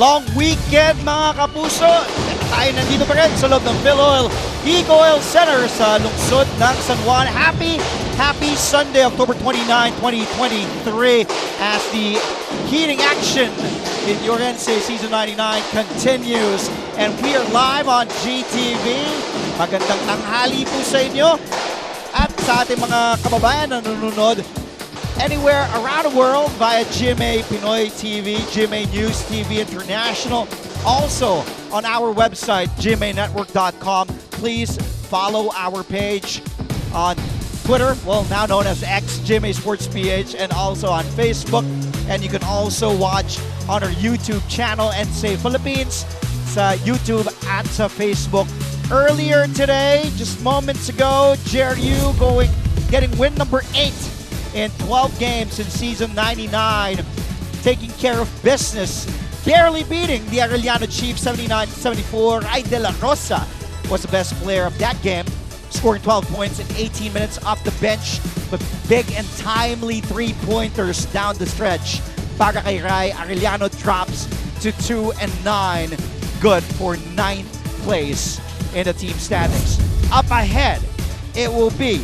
long weekend mga kapuso. Tayo nandito pa rin sa loob ng Phil Oil Center sa lungsod ng San Juan. Happy Sunday, October 29, 2023 as the heating action in your NCAA Season 99 continues. And we are live on GTV. Magandang tanghali po sa inyo at sa ating mga kababayan na nanonood anywhere around the world via GMA Pinoy TV, GMA News TV International. Also on our website, gmanetwork.com. Please follow our page on Twitter, well, now known as X, GMA Sports PH, and also on Facebook. And you can also watch on our YouTube channel, NCAA Philippines, sa YouTube at sa Facebook. Earlier today, just moments ago, JRU getting win number 8 in 12 games in Season 99, taking care of business, barely beating the Arellano Chiefs 79-74. Ay De La Rosa was the best player of that game, scoring 12 points in 18 minutes off the bench, but big and timely three-pointers down the stretch. Para kay Rai, Arellano drops to 2-9, good for 9th place in the team standings. Up ahead, it will be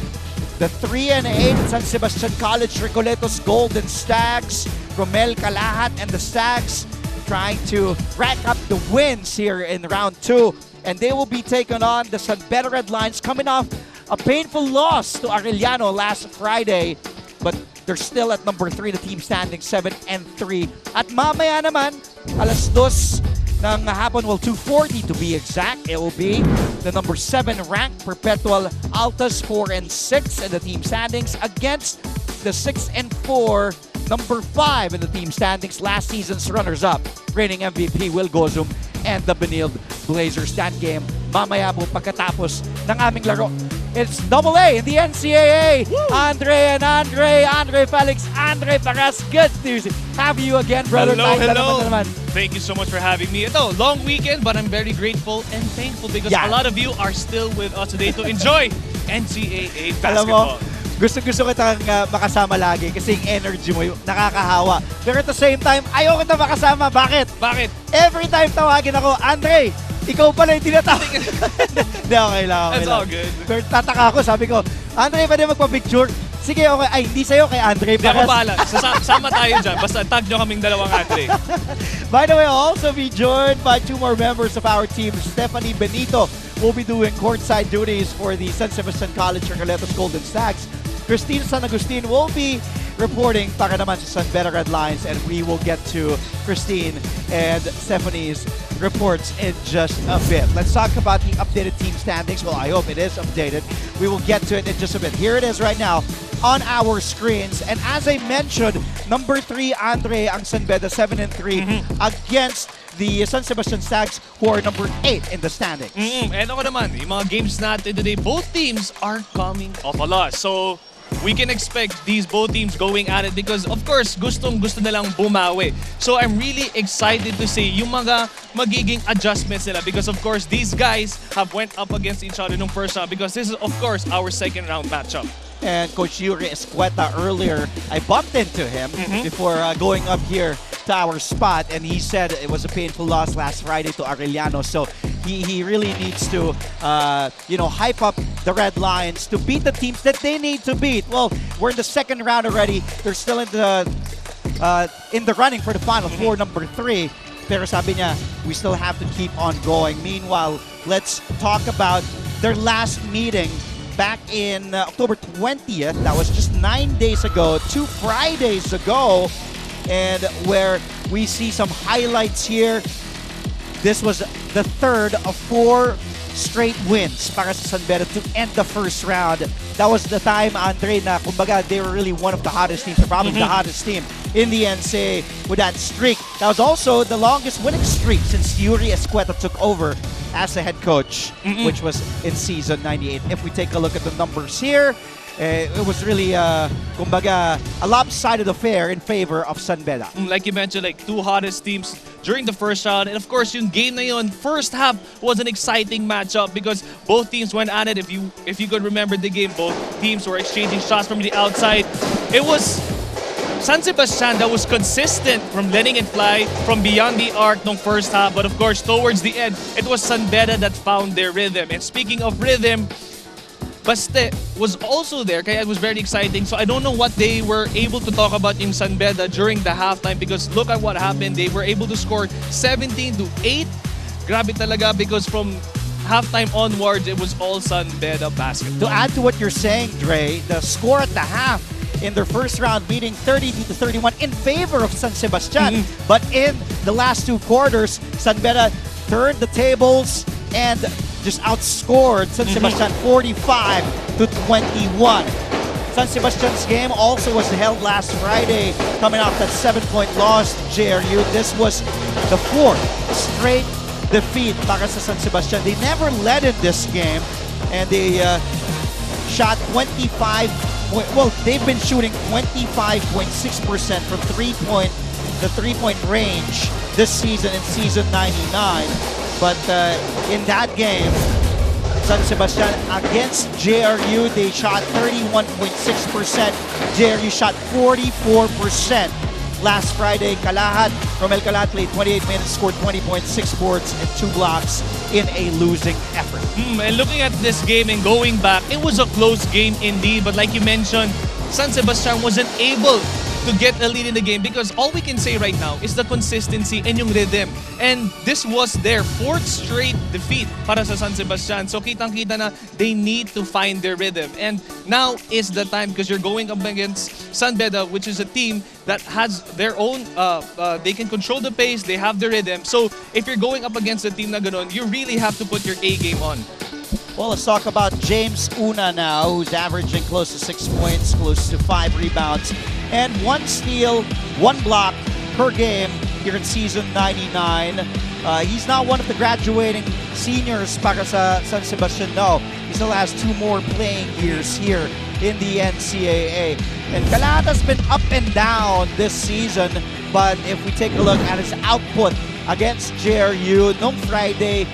the 3-8 San Sebastian College Recoletos Golden Stags, Romel Calahat and the Stags trying to rack up the wins here in round 2. And they will be taking on the San Beda Red Lions, coming off a painful loss to Arellano last Friday. But they're still at number 3, the team standing 7-3. At mamaya naman, alas 2 ng hapon, well, 2:40 to be exact, it will be the number 7 ranked Perpetual Altas 4-6 in the team standings against the 6-4 number 5 in the team standings, last season's runners-up, reigning MVP Will Gozum and the Benilde Blazers. That game, mamaya po pagkatapos ng aming laro. It's AA in the NCAA. Woo! Andre Felix, Andre Paras, good to have you again, brother. Hello. Thank you so much for having me. Ito, long weekend, but I'm very grateful and thankful because a lot of you are still with us today to enjoy NCAA basketball. Alam mo, gusto kitang makasama lagi kasi yung energy mo nakakahawa. Pero at the same time, ayaw kita makasama. Bakit? Every time tawagin ako, Andre, ikaw pala yung tinatawag. Hindi, okay lang. That's all good. Pero tataka ako, sabi ko, Andre, pwede magpa-picture? Sige, okay. Ay, hindi sa'yo, kay Andre. Hindi ako bahala. Sama tayo dyan. Basta tag nyo kaming dalawang Andre. By the way, I'll also be joined by 2 more members of our team. Stephanie Benito will be doing courtside duties for the San Sebastian College Recoletos Golden Stags. Christine San Agustin will be reporting para naman sa San Beda Red Lions, and we will get to Christine and Stephanie's reports in just a bit. Let's talk about the updated team standings. Well, I hope it is updated. We will get to it in just a bit. Here it is right now on our screens. And as I mentioned, number 3, Andre, ang San Beda, 7-3 against the San Sebastian Stags, who are number 8 in the standings. And ako naman, yung mga games natin today, both teams are coming off a loss. So, we can expect both teams going at it because, of course, gusto na lang bumawi. So, I'm really excited to see yung mga magiging adjustments nila because, of course, these guys have went up against each other nung first round because this is, of course, our second round matchup. And Coach Yuri Escueta earlier, I bumped into him before going up here to our spot, and he said it was a painful loss last Friday to Arellano. So he really needs to hype up the Red Lions to beat the teams that they need to beat. Well, we're in the second round already. They're still in the running for the Final Four, number 3. Pero sabi niya, we still have to keep on going. Meanwhile, let's talk about their last meeting back in October 20th. That was just 9 days ago, 2 Fridays ago, and where we see some highlights here. This was the 3rd of 4 straight wins para sa San Beda to end the first round. That was the time, Andre, na kumbaga they were really one of the hottest teams, or probably the hottest team in the NCAA with that streak. That was also the longest winning streak since Yuri Escueta took over as a head coach, which was in Season 98. If we take a look at the numbers here, it was really, kumbaga, a lopsided affair in favor of San Beda. Like you mentioned, like 2 hottest teams during the first round. And of course, yung game na yun, first half was an exciting matchup because both teams went at it. If you could remember the game, both teams were exchanging shots from the outside. It was San Sebastian that was consistent from letting it fly from beyond the arc nung first half. But of course, towards the end, it was Beda that found their rhythm. And speaking of rhythm, Baste was also there, kaya it was very exciting. So I don't know what they were able to talk about in Beda during the halftime, because look at what happened. They were able to score 17-8. Grabe talaga, because from halftime onwards, it was all Beda basketball. To add to what you're saying, Dre, the score at the half in their first round meeting 32-31 in favor of San Sebastian. But in the last two quarters, Beda turned the tables and just outscored San Sebastian 45-21. San Sebastian's game also was held last Friday, coming off that 7-point loss to JRU. This was the fourth straight defeat para sa San Sebastian. They never led in this game, and they shot 25. Well, they've been shooting 25.6% from the three-point range this season in season 99. But in that game, San Sebastian against JRU, they shot 31.6%. JRU shot 44%. Last Friday, Romel Calat played 28 minutes, scored 20.6 boards and 2 blocks in a losing effort. And looking at this game and going back, it was a close game indeed. But like you mentioned, San Sebastian wasn't able to get a lead in the game, because all we can say right now is the consistency and yung rhythm. And this was their fourth straight defeat para sa San Sebastian. So kitang-kita na they need to find their rhythm. And now is the time, because you're going up against Beda, which is a team that has their own, they can control the pace, they have the rhythm. So if you're going up against a team na ganon, you really have to put your A game on. Well, let's talk about James Una now, who's averaging close to 6 points, close to 5 rebounds, and 1 steal, 1 block per game here in season 99. He's not one of the graduating seniors para sa San Sebastian. No, he still has 2 more playing years here in the NCAA. And Calat has been up and down this season, but if we take a look at his output against JRU, no Friday,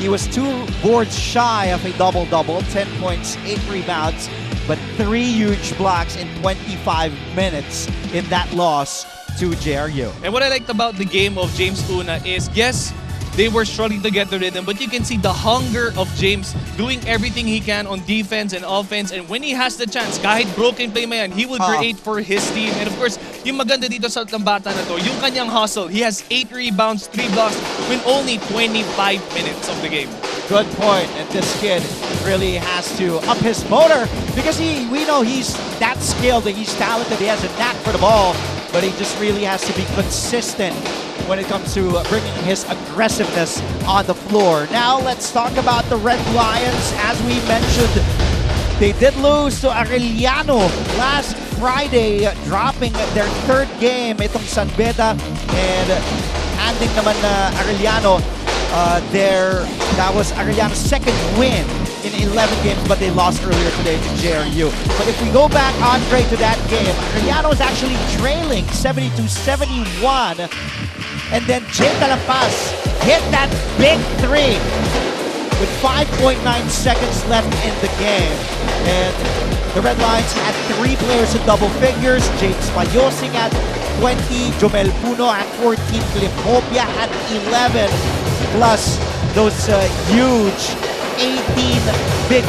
he was 2 boards shy of a double-double, 10 points, 8 rebounds, but 3 huge blocks in 25 minutes in that loss to JRU. And what I liked about the game of James Una is, yes, they were struggling to get the rhythm, but you can see the hunger of James doing everything he can on defense and offense. And when he has the chance, kahit broken play man, he will create for his team. And of course, yung maganda dito sa bata na to, yung kanyang hustle. He has 8 rebounds, 3 blocks with only 25 minutes of the game. Good point. And this kid really has to up his motor, because we know he's that skilled, that he's talented, he has a knack for the ball, but he just really has to be consistent when it comes to bringing his aggressiveness on the floor. Now let's talk about the Red Lions. As we mentioned, they did lose to Arellano last Friday, dropping their 3rd game itong Beda, and handing naman Arellano that was Arellano's 2nd win in 11 games, but they lost earlier today to JRU. But if we go back, Andre, to that game, Arellano was actually trailing 72-71, and then Jay Talampas hit that big 3 with 5.9 seconds left in the game. And the Red Lions had 3 players in double figures. James Mayosing at 20, Jomel Puno at 14, Cliff Hopia at 11, plus those huge 18 big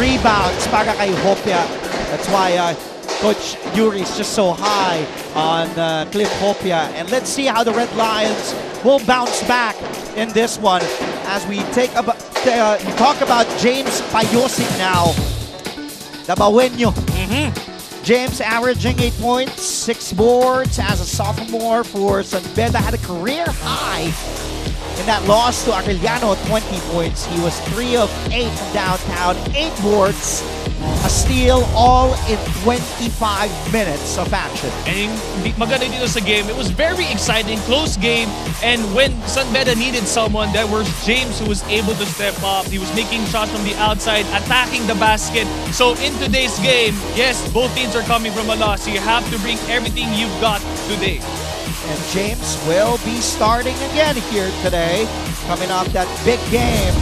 rebounds para kay Hopia. That's why Coach Yuri is just so high on Cliff Hopia. And let's see how the Red Lions will bounce back in this one, as we talk about James Mayosing now. The Bawenyo. James averaging 8 points, 6 boards as a sophomore for Beda. Had a career high in that loss to Arellano, 20 points. He was 3 of 8 from downtown, 8 boards, a steal, all in 25 minutes of action. And maganda dito sa game, it was very exciting, close game. And when Beda needed someone, that was James, who was able to step up. He was making shots from the outside, attacking the basket. So in today's game, yes, both teams are coming from a loss. So you have to bring everything you've got today. And James will be starting again here today, coming off that big game.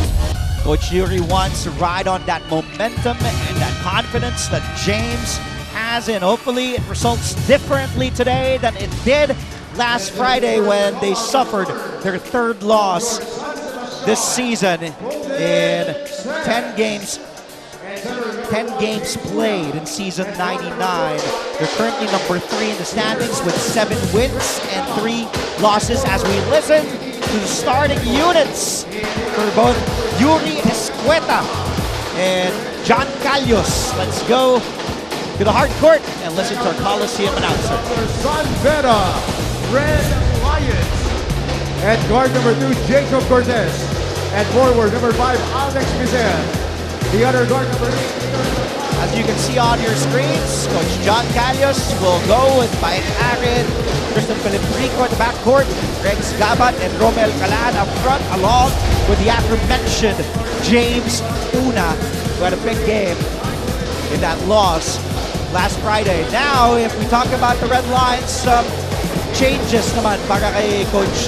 Coach Yuri wants to ride on that momentum and that confidence that James has has in. Hopefully it results differently today than it did last Friday when they suffered their third loss this season in 10 games played in season 99. They're currently number 3 in the standings with 7 wins and 3 losses as we listen to the starting units for both Yuri Escueta and John Callos. Let's go to the hard court and listen to our Coliseum announcer. Son Beda, Red Lions. At guard number 2, Jacob Cortez. At forward number 5, Alex Mizan. The other guard number 8. As you can see on your screens, Coach John Callos will go with Mike Arid, Tristan Filiprico at the backcourt, Rex Gabat and Jomel Puno up front, along with the aforementioned James Una, who had a big game in that loss last Friday. Now, if we talk about the Red Lions, some changes naman para kay Coach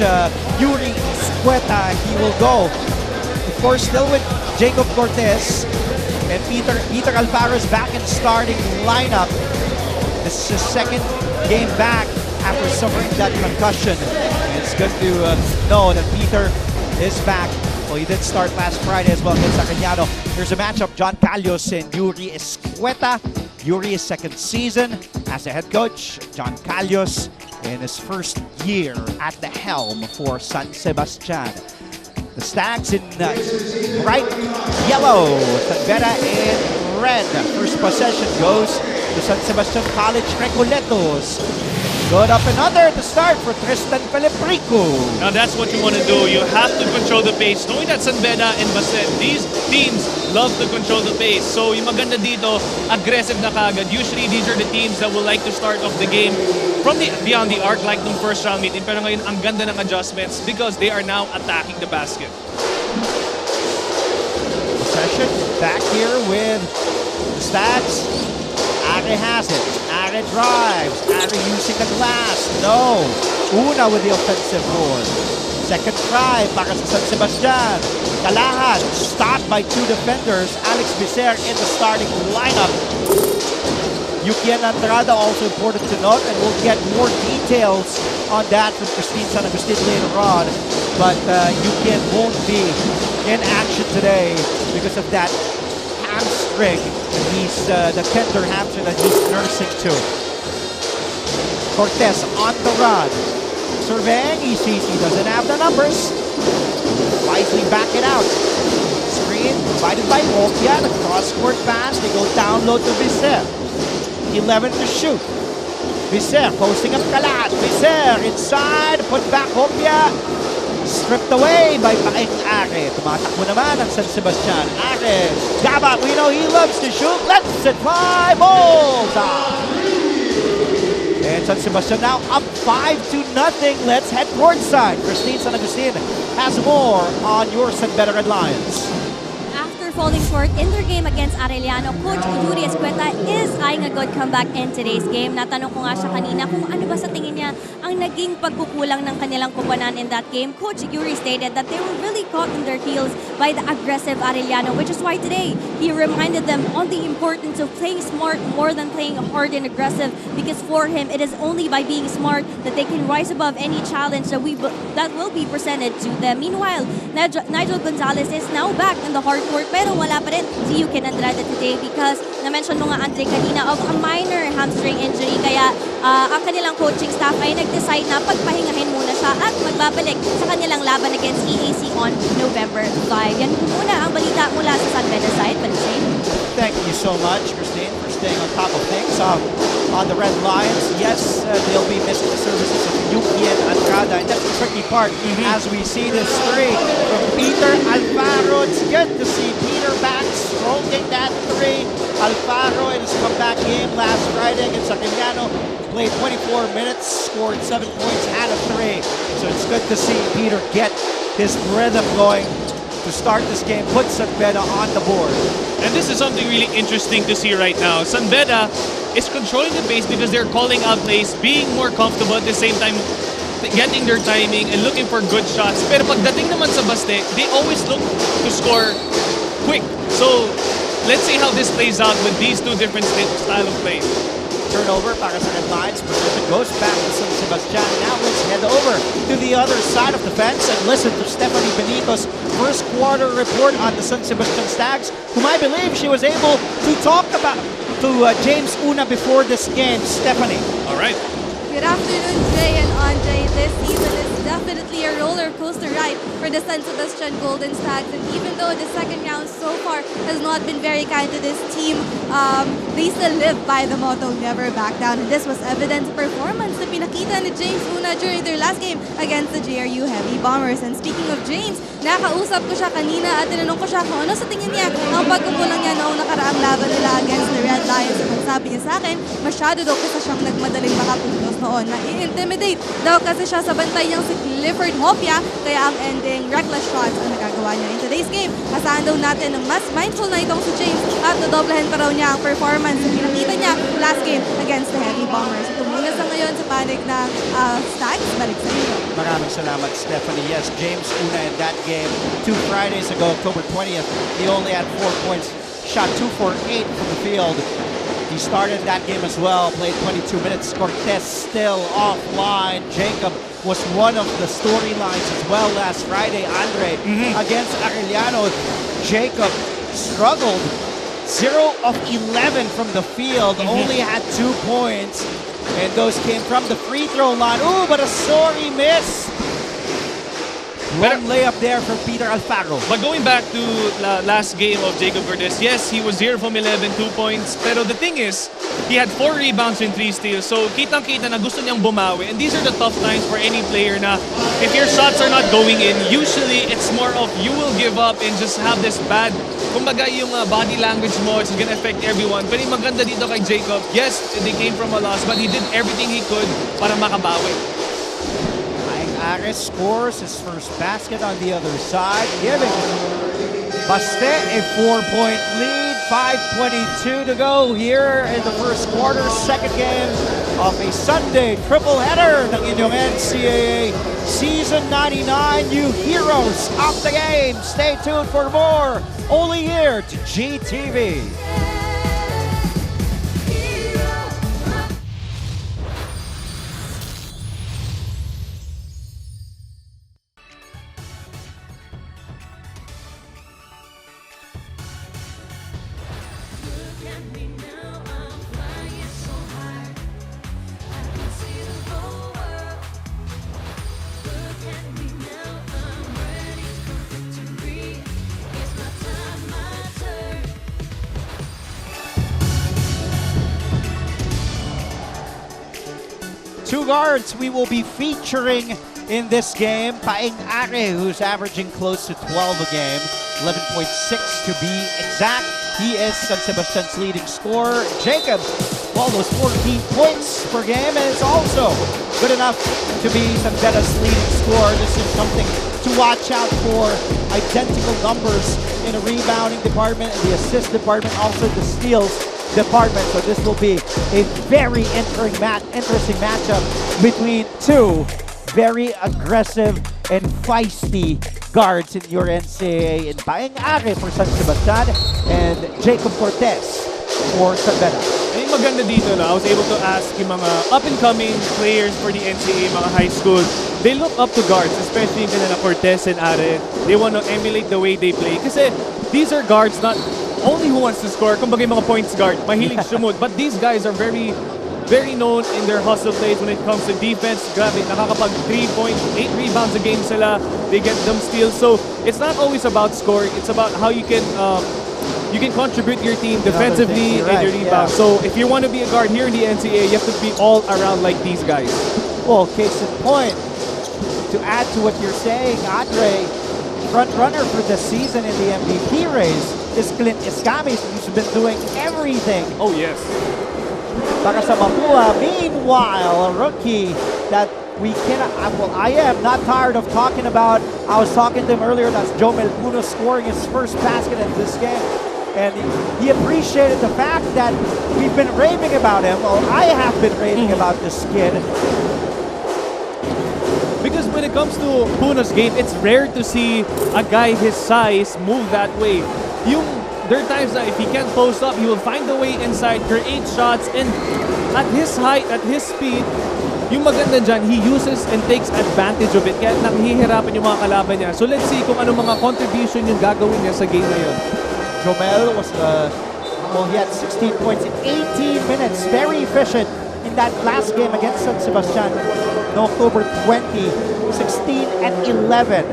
Yuri Escueta. He will go, of course, still with Jacob Cortez. And Peter Alfaro's back in the starting lineup. This is his second game back after suffering that concussion. And it's good to know that Peter is back. Well, he did start last Friday as well against Arellano. Here's a matchup, John Callos and Yuri Escueta. Yuri is second season as a head coach. John Callos in his first year at the helm for San Sebastian. The Stags in bright yellow, Beda in red. First possession goes to San Sebastian College Recoletos. Good up and under to start for Tristan Filiprico. Now that's what you want to do. You have to control the pace. Knowing that San Beda and Baset, these teams love to control the pace. So yung maganda dito, aggressive na kagad. Usually these are the teams that will like to start off the game from beyond the arc like nung first round meeting. Pero ngayon, ang ganda ng adjustments because they are now attacking the basket. Possession back here with the Stags. Are has it. Are drives. Are using the glass. No. Una with the offensive board. Second try para sa San Sebastian. Kalahan stopped by 2 defenders. Alex Bicer in the starting lineup. Yukian Andrada also important to note, and we'll get more details on that from Christine San Agustin later on. But Yukian won't be in action today because of that hamstring. He's the tender hamstring that he's nursing to. Cortez on the run. Surveying, he sees he doesn't have the numbers. Wisely back it out. Screen provided by Hopia. The cross-court pass. They go down low to Bicer. 11 to shoot. Bicer posting up Kalat. Bicer inside. Put back Hopia. Stripped away by Paeng Are. Tumatakbo naman ang San Sebastian. Are. Gabat, we know he loves to shoot. Let's it fly. Balls out. And San Sebastian now up 5-0. Let's head courtside. Christine San Agustin has more on your San Beda Red Lions. After falling short in their game against Arellano, Coach Yuri Escueta is eyeing a good comeback in today's game. Natanong ko nga siya kanina kung ano ba sa tingin niya ang naging pagkukulang ng kanilang kumpanan in that game. Coach Yuri stated that they were really caught in their heels by the aggressive Arellano, which is why today he reminded them on the importance of playing smart more than playing hard and aggressive, because for him, it is only by being smart that they can rise above any challenge that will be presented to them. Meanwhile, Nigel Gonzalez is now back in the hard court, pero wala pa rin si Yukian Andrada today because na-mention mo nga Andre kanina of a minor hamstring injury, kaya ang kanilang coaching staff ay nag-decide na pagpahingahin muna siya at magbabalik sa kanilang laban against EAC on November 5. Yan muna ang balita mula sa San Beda side. Thank you so much, Christine, for staying on top of things on the Red Lions. Yes, they'll be missing the services of Yukian Andrada, and that's the tricky part as we see this three from Peter Alfaro. It's good to see Peter back stroking that three. Alfaro in his comeback game last Friday against Arellano played 24 minutes, scored 7 points, had a 3. So it's good to see Peter get his rhythm going to start this game, put San Beda on the board. And this is something really interesting to see right now. San Beda is controlling the pace because they're calling out plays, being more comfortable at the same time, getting their timing and looking for good shots. Pero pagdating naman sa Baste, they always look to score quick. So let's see how this plays out with these two different style of plays. turnover para sa Red Lions. Possession goes back to San Sebastian. Now let's head over to the other side of the fence and listen to Stephanie Benito's first quarter report on the San Sebastian Stags, whom I believe she was able to talk about to James Una before this game. Stephanie. All right. Good afternoon, Jay and Andre. This season is definitely a roller coaster ride for the San Sebastian Golden Stags. And even though the second round so far has not been very kind to this team, they still live by the motto, never back down. And this was evident performance na pinakita ni James Una during their last game against the JRU Heavy Bombers. And speaking of James, nakausap ko siya kanina at tinanong ko siya kung ano sa tingin niya ang pagkukulang niya noong nakaraang laban nila against the Red Lions. At sabi niya sa akin, masyado daw kasi siyang nagmadaling makapuntos noon. Na-intimidate daw kasi siya sa bantay niyang si Clifford Hopia, kaya ang ending reckless shots ang nagagawa niya in today's game. Asahan daw natin ng mas mindful na itong si James at nadoblahin pa raw niya ang performance na pinakita niya last game against the Heavy Bombers. Ito muna sa ngayon sa panig ng Stags. Balik sa inyo. Maraming salamat, Stephanie. Yes, James Una in that game 2 Fridays ago, October 20th, he only had 4 points, shot 2 for 8 from the field. He started that game as well, played 22 minutes. Cortez still offline. Jacob was one of the storylines as well last Friday, Andre, against Arellano. Jacob struggled. 0 of 11 from the field, only had 2 points. And those came from the free throw line. Ooh, but a sorry miss. Long layup there for Peter Alfaro. But going back to last game of Jacob Cortez, yes, he was 0 from 11, 2 points. Pero the thing is, he had 4 rebounds and 3 steals. So kitang-kita na gusto niyang bumawi. And these are the tough times for any player na if your shots are not going in, usually it's more of you will give up and just have this bad, kumbaga yung body language mo, it's gonna affect everyone. Pero yung maganda dito kay Jacob, yes, they came from a loss, but he did everything he could para makabawi. Ares scores his first basket on the other side, giving Baste a 4-point lead. 5:22 to go here in the first quarter. Second game of a Sunday triple header ng inyong NCAA Season 99 new heroes of the game. Stay tuned for more, only here to GTV. Two guards we will be featuring in this game. Paeng Are, who's averaging close to 12 a game, 11.6 to be exact. He is San Sebastian's leading scorer. Jacob, well, those 14 points per game is also good enough to be San Beda's leading scorer. This is something to watch out for. Identical numbers in the rebounding department and the assist department, also the steals department. So this will be a very interesting matchup between two very aggressive and feisty guards in your NCAA, in Paeng Are for San Sebastian and Jacob Cortez for San Beda. Yung maganda dito na, I was able to ask yung mga up-and-coming players for the NCAA, mga high school, they look up to guards, especially yung na Cortez and Are. They want to emulate the way they play. Kasi these are guards not only who wants to score, kumbaga yung mga points guard, mahilig sumut. But these guys are very known in their hustle plays when it comes to defense. Grabe, nakakapag 3 points, 8 rebounds a game sila. They get them steals. So it's not always about scoring. It's about how you can contribute your team defensively and your rebounds. Yeah. So if you want to be a guard here in the NCAA, you have to be all around like these guys. Well, case in point, to add to what you're saying, Andre, front runner for the season in the MVP race is Clint Escamis, who's been doing everything Oh yes. para sa Mapua. Meanwhile, a rookie that we cannot, well, I am not tired of talking about. I was talking to him earlier, that's Jomel Puno scoring his first basket in this game. And he appreciated the fact that we've been raving about him. Well, I have been raving about this kid. Because when it comes to Puno's game, it's rare to see a guy his size move that way. There are times that if he can't post up, he will find the way inside, create shots, and at his height, at his speed, yung maganda dyan, he uses and takes advantage of it. Kaya naghihirapan yung mga kalaban niya. So let's see kung ano mga contribution yung gagawin niya sa game na yun. Jomel was he had 16 points in 18 minutes. Very efficient in that last game against San Sebastian on October 20, 16 and 11.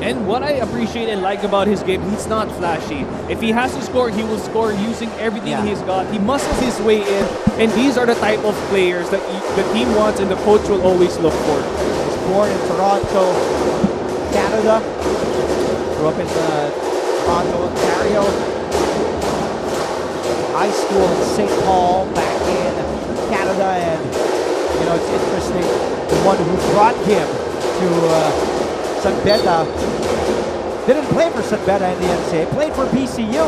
And what I appreciate and like about his game, he's not flashy. If he has to score, he will score using everything he's got. He muscles his way in, and these are the type of players that the team wants and the coach will always look for. He was born in Toronto, Canada. Grew up in Toronto, Ontario. High school in St. Paul, back in Canada, and you know, it's interesting. The one who brought him to San Beda didn't play for San Beda in the NCAA, played for BCU.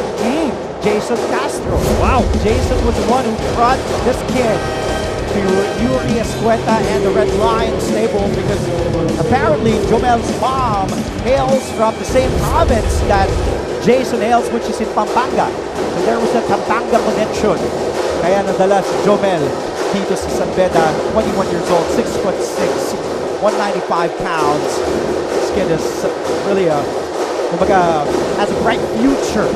Jason Castro. Wow. Jason was the one who brought this kid to Yuri Escueta and the Red Lions stable because apparently Jomel's mom hails from the same province that Jason hails, which is in Pampanga. So there was a Pampanga connection. Kaya nadala si Jomel dito sa San Beda, 21 years old, 6'6", 195 pounds. This kid is really has a bright future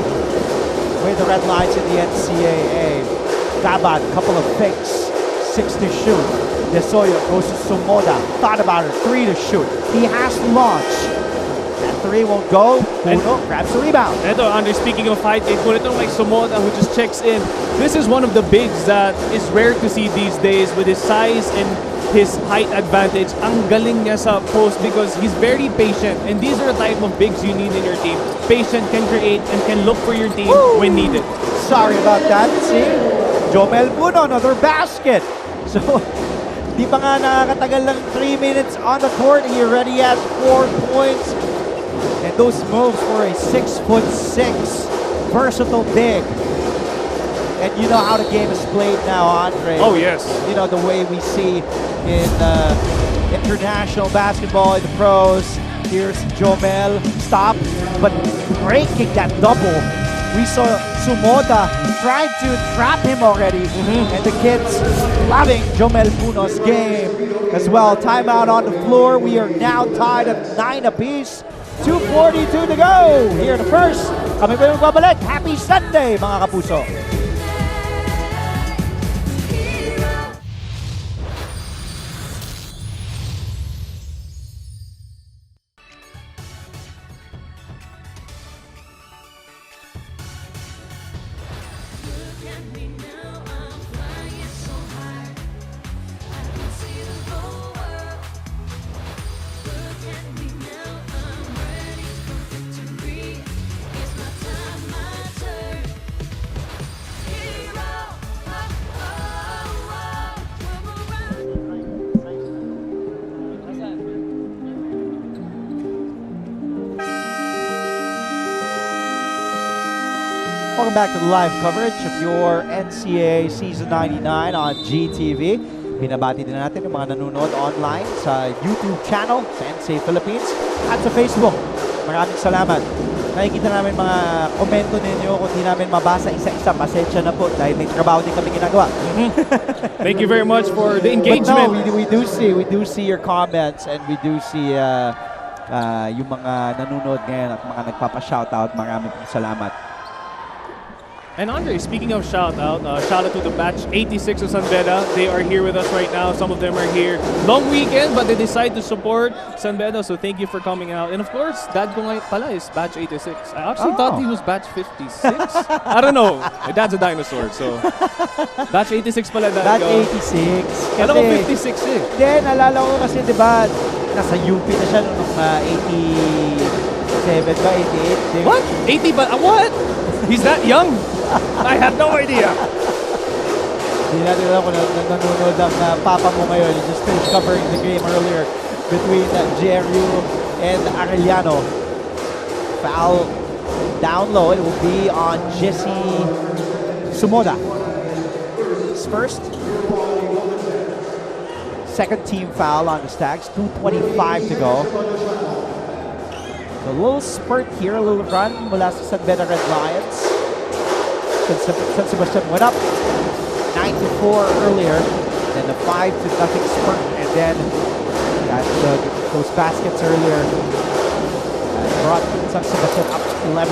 with the Red Lions in the NCAA. Gabat, couple of fakes, 6 to shoot. Desoyo goes to Sumoda, thought about it, 3 to shoot. He has to launch. That 3 won't go. Puno grabs the rebound. Ito, Andre, speaking of height, kung ito like Sumoda who just checks in, this is one of the bigs that is rare to see these days with his size and his height advantage. Ang galing niya sa post because he's very patient, and these are the type of bigs you need in your team. Patient, can create, and can look for your team when needed. Sorry about that. See? Jomel Puno, another basket. So, di pa nga nakakatagal ng 3 minutes on the court. He already has 4 points. And those moves for a 6'6" versatile big. And you know how the game is played now, Andre. Oh, yes. You know, the way we see in international basketball, in the pros. Here's Jomel, stop, but breaking that double. We saw Sumoda trying to trap him already. And the kids loving Jomel Puno's game as well. Timeout on the floor. We are now tied at 9 apiece. 2:42 to go here in the first. Kami po yung babalik. Happy Sunday, mga kapuso. Welcome back to the live coverage of your NCAA Season 99 on GTV. Binabati din natin yung mga nanonood online sa YouTube channel sa NCAA Philippines at sa Facebook. Maraming salamat. Nakikita namin mga komento ninyo. Kung di namin mabasa isa-isa, pasensya na po dahil may trabaho din kami ginagawa. Thank you very much for the engagement. But no, we do see your comments, and we do see yung mga nanonood ngayon at mga nagpapa-shoutout. Maraming salamat. And Andre, speaking of shout out to the batch 86 of San Beda. They are here with us right now. Some of them are here. Long weekend, but they decide to support San Beda. So thank you for coming out. And of course, dad ko nga pala is batch 86. I actually thought he was batch 56. I don't know. My dad's a dinosaur, so batch 86 pala dad Batch ko. 86. Alam ko 56 eh. Then, nalala ko kasi, di ba, nasa UP na siya noong 87 ba, 88? What? 80 ba? What? He's that young? I have no idea. Hindi natin alam kung nanonood ang papa mo ngayon. You just finished covering the game earlier between GRU and Arellano. Foul down low. It will be on Jesse Sumoda. His first. Second team foul on the Stags. 2:25 to go. So a little spurt here, a little run mula sa San Beda Red Lions. San Sebastian went up 9 9-4 earlier, then the 5-0 spurt, and then those baskets earlier brought San Sebastian up 11-9.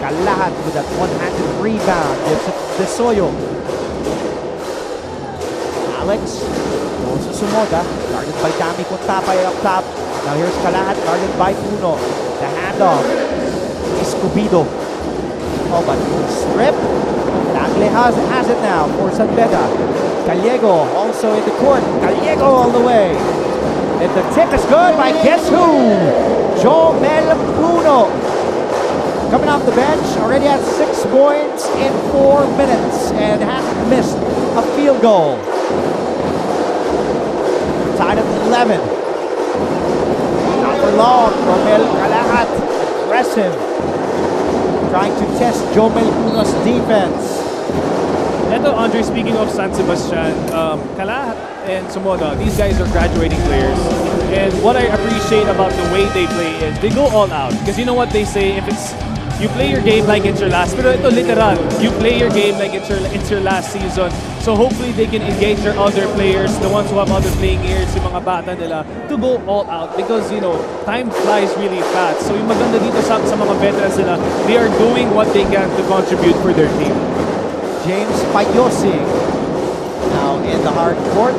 Kalahat with that one-handed rebound. Gives it to Soyo. Alex goes to Sumoda. Guarded by Dami Contapay up top. Now here's Kalahat, guarded by Puno. The handoff. Escobedo. Oh, but strip. Tagle has it now for San Beda. Gallego also in the court. Gallego all the way. And the tip is good by guess who? Jomel Puno. Coming off the bench, already had 6 points in 4 minutes and hasn't missed a field goal. Tied at 11. Not for long. Romel Kalahat, aggressive. Trying to test Jomel Puno's defense. Ito, Andre, speaking of San Sebastian, Kalahat and Sumoda, these guys are graduating players. And what I appreciate about the way they play is they go all out. Because you know what they say, if it's you play your game like it's your last. Pero ito literal, you play your game like it's your last season. So hopefully they can engage their other players, the ones who have other playing years, yung mga bata nila, to go all out. Because, you know, time flies really fast. So yung maganda dito sa mga veterans nila, they are doing what they can to contribute for their team. James Payosi now in the hard court.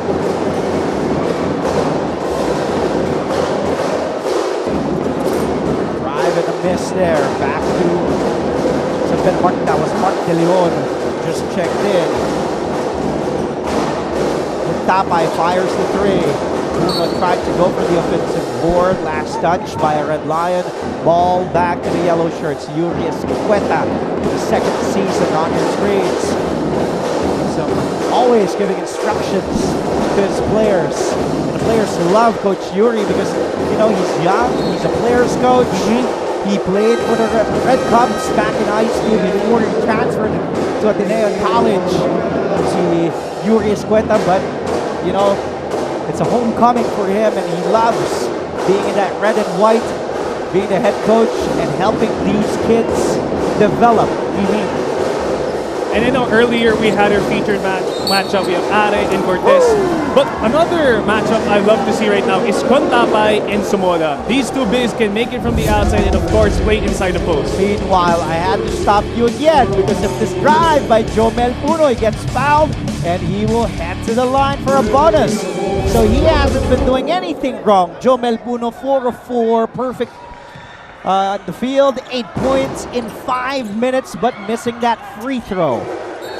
Drive and a miss there. Back to Mark. That was Mark De Leon. Just checked in. Tapay fires the 3. Puno tried to go for the offensive board. Last touch by a Red Lion. Ball back to the yellow shirts. Yuri Escueta, the second season on his grades. So always giving instructions to his players. And the players love Coach Yuri because, you know, he's young. He's a player's coach. He played for the Red Cubs back in high school before he transferred to Ateneo College. See Yuri Escueta, but, you know, it's a homecoming for him, and he loves being in that red and white, being the head coach and helping these kids develop. And I know earlier we had our featured matchup. We have Are and Cortez. But another matchup I love to see right now is Contapay and Sumoda. These two bigs can make it from the outside and, of course, play inside the post. Meanwhile, I had to stop you again because of this drive by Jomel Puno. He gets fouled, and he will head to the line for a bonus. So he hasn't been doing anything wrong. Jomel Puno, 4 of 4, perfect the field, 8 points in 5 minutes, but missing that free throw.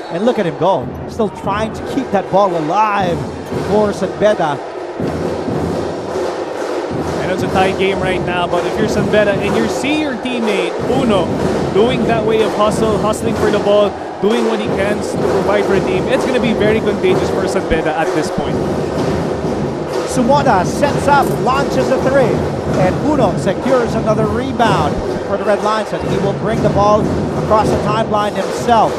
And look at him go. Still trying to keep that ball alive for San Beda. I know it's a tight game right now, but if you're San Beda and you see your teammate, Puno, doing that way of hustling for the ball, doing what he can to provide for the team, it's going to be very contagious for San Beda at this point. Sumoda sets up, launches a 3, and Puno secures another rebound for the Red Lions, and he will bring the ball across the timeline himself.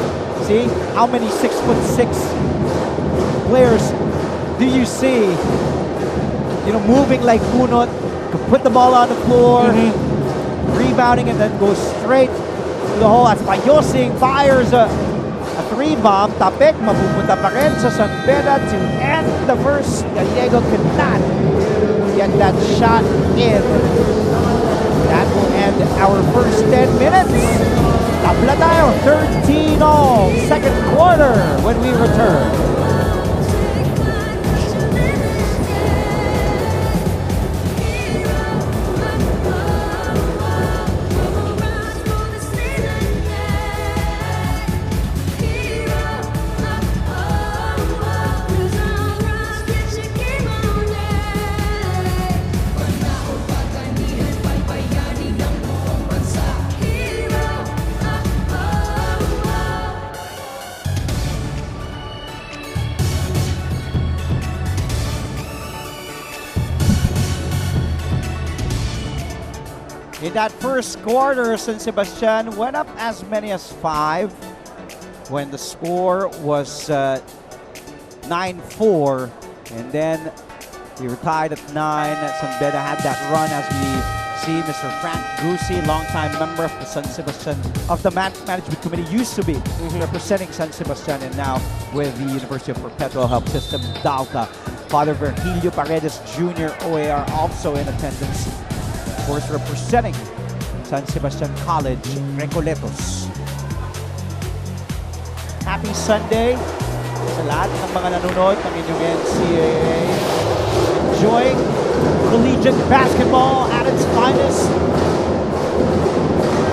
See how many 6'6" players do you see, you know, moving like Puno, put the ball on the floor, rebounding, and then goes straight to the hole. As Payosing fires a 3-bomb, tapik, mapupunta pa rin sa San Beda to end the first. Gallego could not get that shot in. That will end our first 10 minutes. Tabla tayo, 13 all, second quarter when we return. In that first quarter, San Sebastian went up as many as 5 when the score was 9-4, and then we were tied at 9. San Beda had that run as we See, Mr. Frank Gusi, longtime member of the San Sebastian, of the management committee, used to be representing San Sebastian and now with the University of Perpetual Health System, Dalta. Father Virgilio Paredes Jr., OAR, also in attendance. Of course, representing San Sebastian College, Recoletos. Happy Sunday sa lahat ng mga nanonood ng inyong NCAA. Enjoying collegiate basketball at its finest.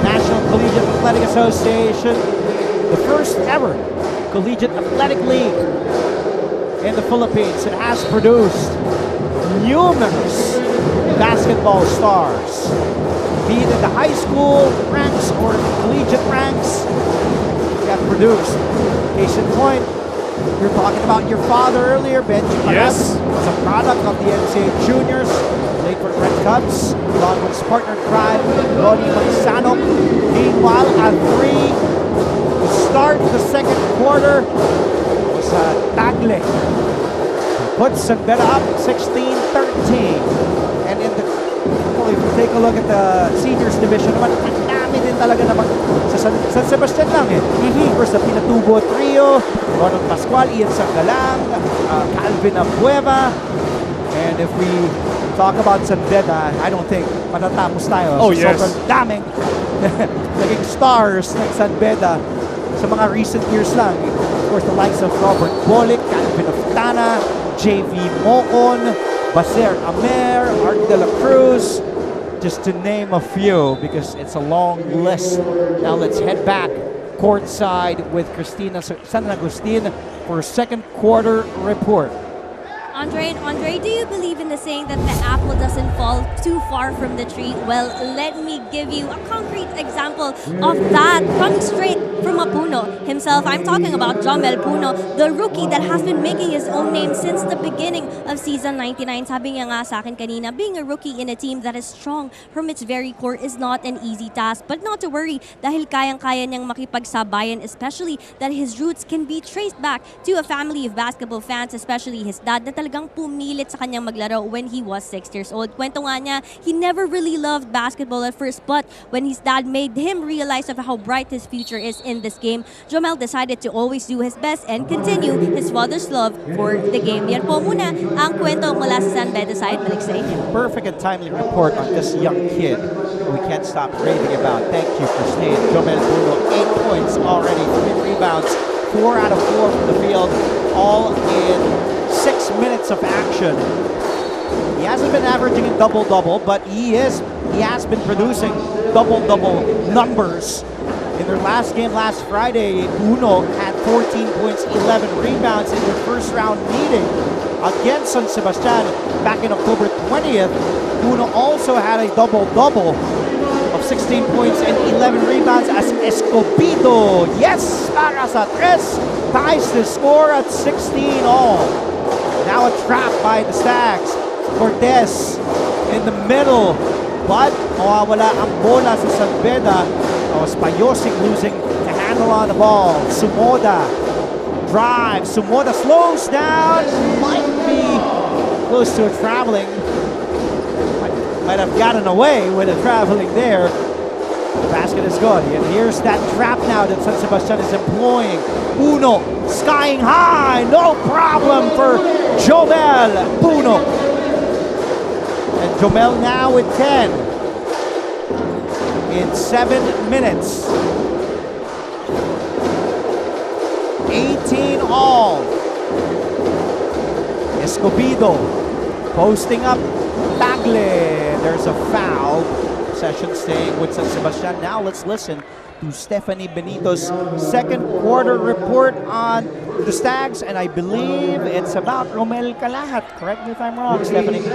National Collegiate Athletic Association, the first ever collegiate athletic league in the Philippines. It has produced numerous basketball stars, be it in the high school ranks or collegiate ranks. We have produced. Case in point, we were talking about your father earlier, Benji. Yes. Was a product of the NCAA Juniors, played for the Red Cubs, along with his partner in crime, Ronnie Manzano. Meanwhile, at 3, to start the second quarter, was Tagle. He puts Beda up 16-13. And in the, well, if you take a look at the seniors division naman, ang dami din talaga naman sa San Sebastian lang eh. First, the Pinatubo Trio, Ronald Pascual, Ian Sangalang, Calvin Abueva. And if we talk about San Beda, I don't think matatapos tayo. Oh, sa yes. Sobrang daming naging stars ng San Beda sa mga recent years lang. Of course, the likes of Robert Bolick, Calvin Oftana, JV Moon, Baser Amer, Art de la Cruz, just to name a few because it's a long list. Now let's head back courtside with Cristina San Agustin for a second quarter report. Andre, do you believe in the saying that the apple doesn't fall too far from the tree? Well, let me give you a concrete example of that coming straight from a Puno himself. I'm talking about Jomel Puno, the rookie that has been making his own name since the beginning of season 99. Sabi niya nga sa akin kanina, being a rookie in a team that is strong from its very core is not an easy task. But not to worry, dahil kayang-kaya niyang makipagsabayan, especially that his roots can be traced back to a family of basketball fans, especially his dad na talagang pumilit sa kanyang maglaro when he was 6 years old. Kwento nga niya, he never really loved basketball at first, but when his dad made him realize of how bright his future is in this game, Jomel decided to always do his best and continue his father's love for the game. Yan po muna ang kwento mula sa San Beda side. Balik sa inyo. Perfect and timely report on this young kid we can't stop raving about. Thank you, Christine. Jomel Puno, 8 points already, 3 rebounds, 4 out of 4 from the field, all in 6 minutes of action. He hasn't been averaging a double-double, but he has been producing double-double numbers. In their last game last Friday, Puno had 14 points, 11 rebounds in their first round meeting against San Sebastian back in October 20th. Puno also had a double-double of 16 points and 11 rebounds as Escobedo, yes, para sa tres, ties the score at 16 all. Now a trap by the Stags. Cortez in the middle, but mawawala ang bola sa San Beda. Spayosing losing the handle on the ball. Sumoda drives. Sumoda slows down. Might be close to a traveling. Might have gotten away with a traveling there. The basket is good. And here's that trap now that San Sebastian is employing. Puno skying high. No problem for Jomel Puno. And Jomel now with 10 in 7 minutes. 18 all. Escobedo posting up Tagle. There's a foul. Possession staying with San Sebastian. Now let's listen to Stephanie Benito's second quarter report on the Stags, and I believe it's about Romel Calahat. Correct me if I'm wrong, Stephanie.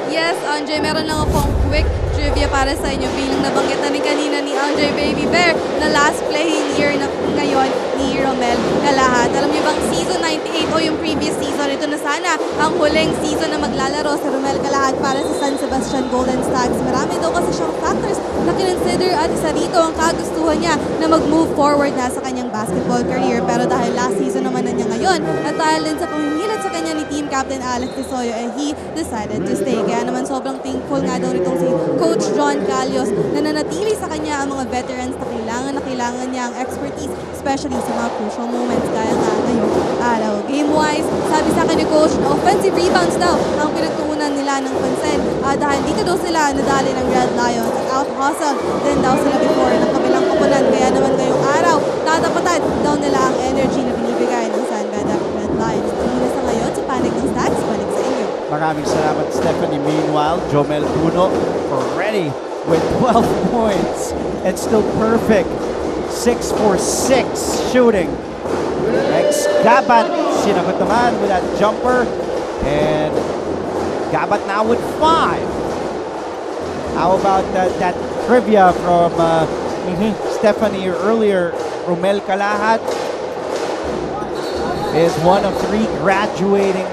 Yes, Andre, meron lang akong quick trivia para sa inyo bilang nabanggit na rin kanina ni Andre Baby Bear na last playing year na ngayon ni Romel Calahat. Alam niyo bang season 98 o yung previous season, ito na sana ang huling season na maglalaro si Romel Calahat para sa San Sebastian Golden Stags. Marami daw kasi siyang factors na kinonsider at isa rito ang kagustuhan niya na mag-move forward na sa kanyang basketball career. Pero dahil last season naman na niya ngayon at dahil din sa panghihilat sa kanya ni team captain Alex Tisoyo, he decided to stay. Kaya naman sobrang thankful thankful nga daw nitong si Coach John Calios na nanatili sa kanya ang mga veterans na kailangan niya ang expertise, especially sa mga crucial moments kaya nga ngayong araw. Game-wise, sabi sa akin ni Coach na offensive rebounds daw ang pinagtuunan nila ng pansin dahil dito daw sila nadali ng Red Lions at out-hustle din daw sila before ng kabilang koponan. Kaya naman ngayong araw, tatapatan daw nila ang energy na binibigay ng San Beda Red Lions. Muna sa ngayon sa Panig ng Stats, balik sa inyo. Maraming salamat, Stephanie. Meanwhile, Jomel Puno already with 12 points and still perfect. 6 for 6 shooting. Next, Gabat sinagot naman with that jumper. And Gabat now with 5. How about that trivia from Stephanie earlier? Romel Calahat is one of 3 graduating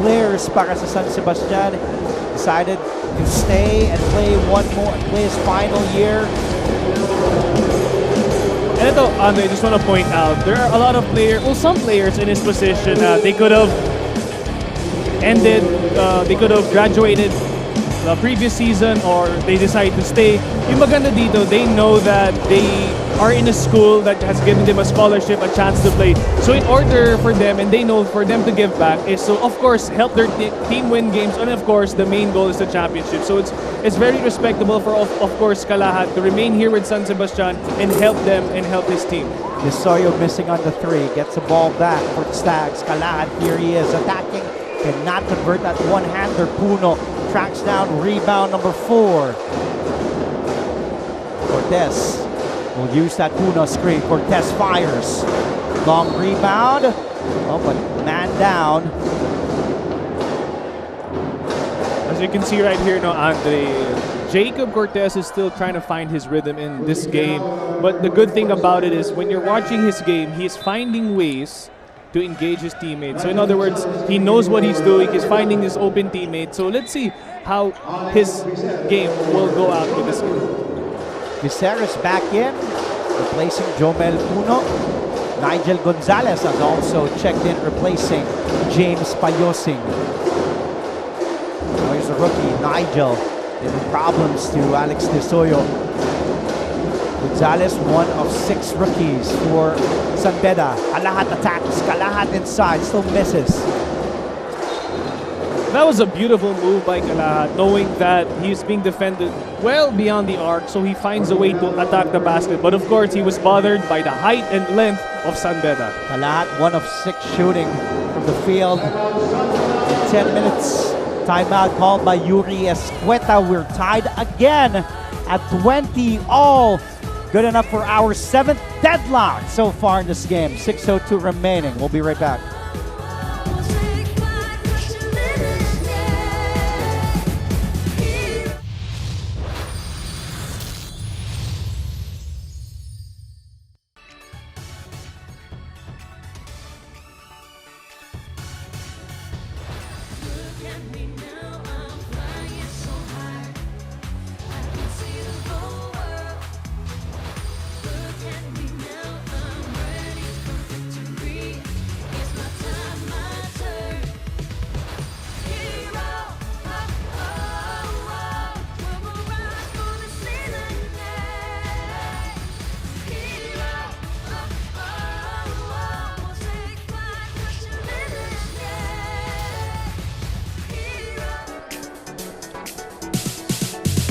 players para sa San Sebastian. Decided to stay and play his final year. And ito, Andre, I just want to point out, there are a lot of players, some players in his position, they could have graduated the previous season or they decide to stay. Yung maganda dito, they know that they are in a school that has given them a scholarship, a chance to play. So in order for them, and they know for them to give back, is to of course help their team win games, and of course the main goal is the championship. So it's very respectable for of course Calahat to remain here with San Sebastian and help them and help his team. Desoyo missing on the 3, gets the ball back for the Stags. Calahat, here he is attacking, cannot convert that one-hander. Puno tracks down rebound number 4. Cortez will use that Puno screen. Cortez fires. Long rebound. Oh, but man down. As you can see right here, Andre, Jacob Cortez is still trying to find his rhythm in this game. But the good thing about it is when you're watching his game, he's finding ways to engage his teammates. So in other words, he knows what he's doing. He's finding his open teammates. So let's see how his game will go out with this game. Viserys back in, replacing Jomel Puno. Nigel Gonzalez has also checked in, replacing James Payosing. Now here's the rookie, Nigel, giving problems to Alex Desoyo. Gonzalez, one of 6 rookies for San Beda. Calahat attacks, Calahat inside, still misses. That was a beautiful move by Calahat, knowing that he's being defended well beyond the arc, so he finds a way to attack the basket. But of course, he was bothered by the height and length of San Beda. Calahat, 1 of 6 shooting from the field. In 10 minutes, timeout called by Yuri Escueta. We're tied again at 20 all. Good enough for our 7th deadlock so far in this game. 6:02 remaining. We'll be right back.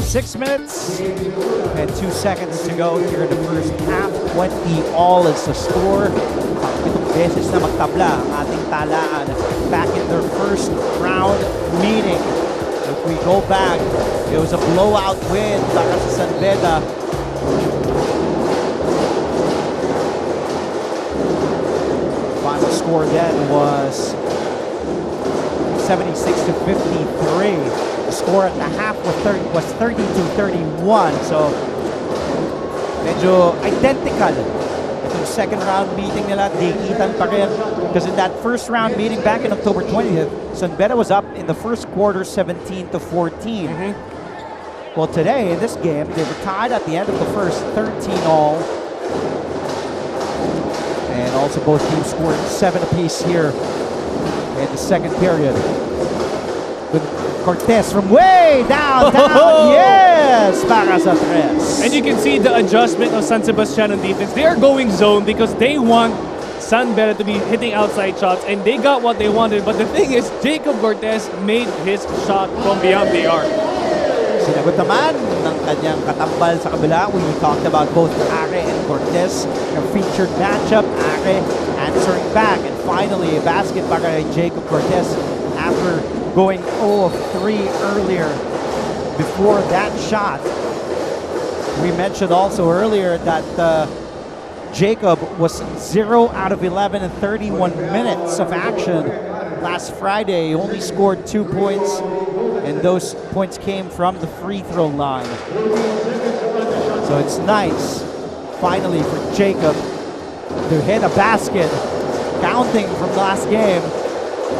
6 minutes and 2 seconds to go here in the first half. 20 all is the score. Pitong beses na magtabla ang ating talaan back in their first round meeting. If we go back, it was a blowout win para sa San Beda. Final score then was 76-53. The score at the half was 32-31. So, medyo identical. Itong second round meeting nila, dikitan pa rin. Because in that first round meeting back in October 20th, San Beda was up in the first quarter 17-14. Well, today in this game, they were tied at the end of the first 13 all. And also both teams scored 7 apiece here in the second period. With Cortez from way downtown. Yes! Para sa tres. And you can see the adjustment of San Sebastian on defense. They are going zone because they want San Beda to be hitting outside shots, and they got what they wanted. But the thing is, Jacob Cortez made his shot from beyond the arc. Sinagot naman ng kanyang katambal sa kabila. We talked about both Are and Cortez, a featured matchup. Are answering back, and finally a basket para kay Jacob Cortez after going 0 of 3 earlier before that shot. We mentioned also earlier that Jacob was 0 out of 11 in 31 minutes of action last Friday. He only scored 2 points, and those points came from the free throw line. So it's nice, finally, for Jacob to hit a basket, counting from last game,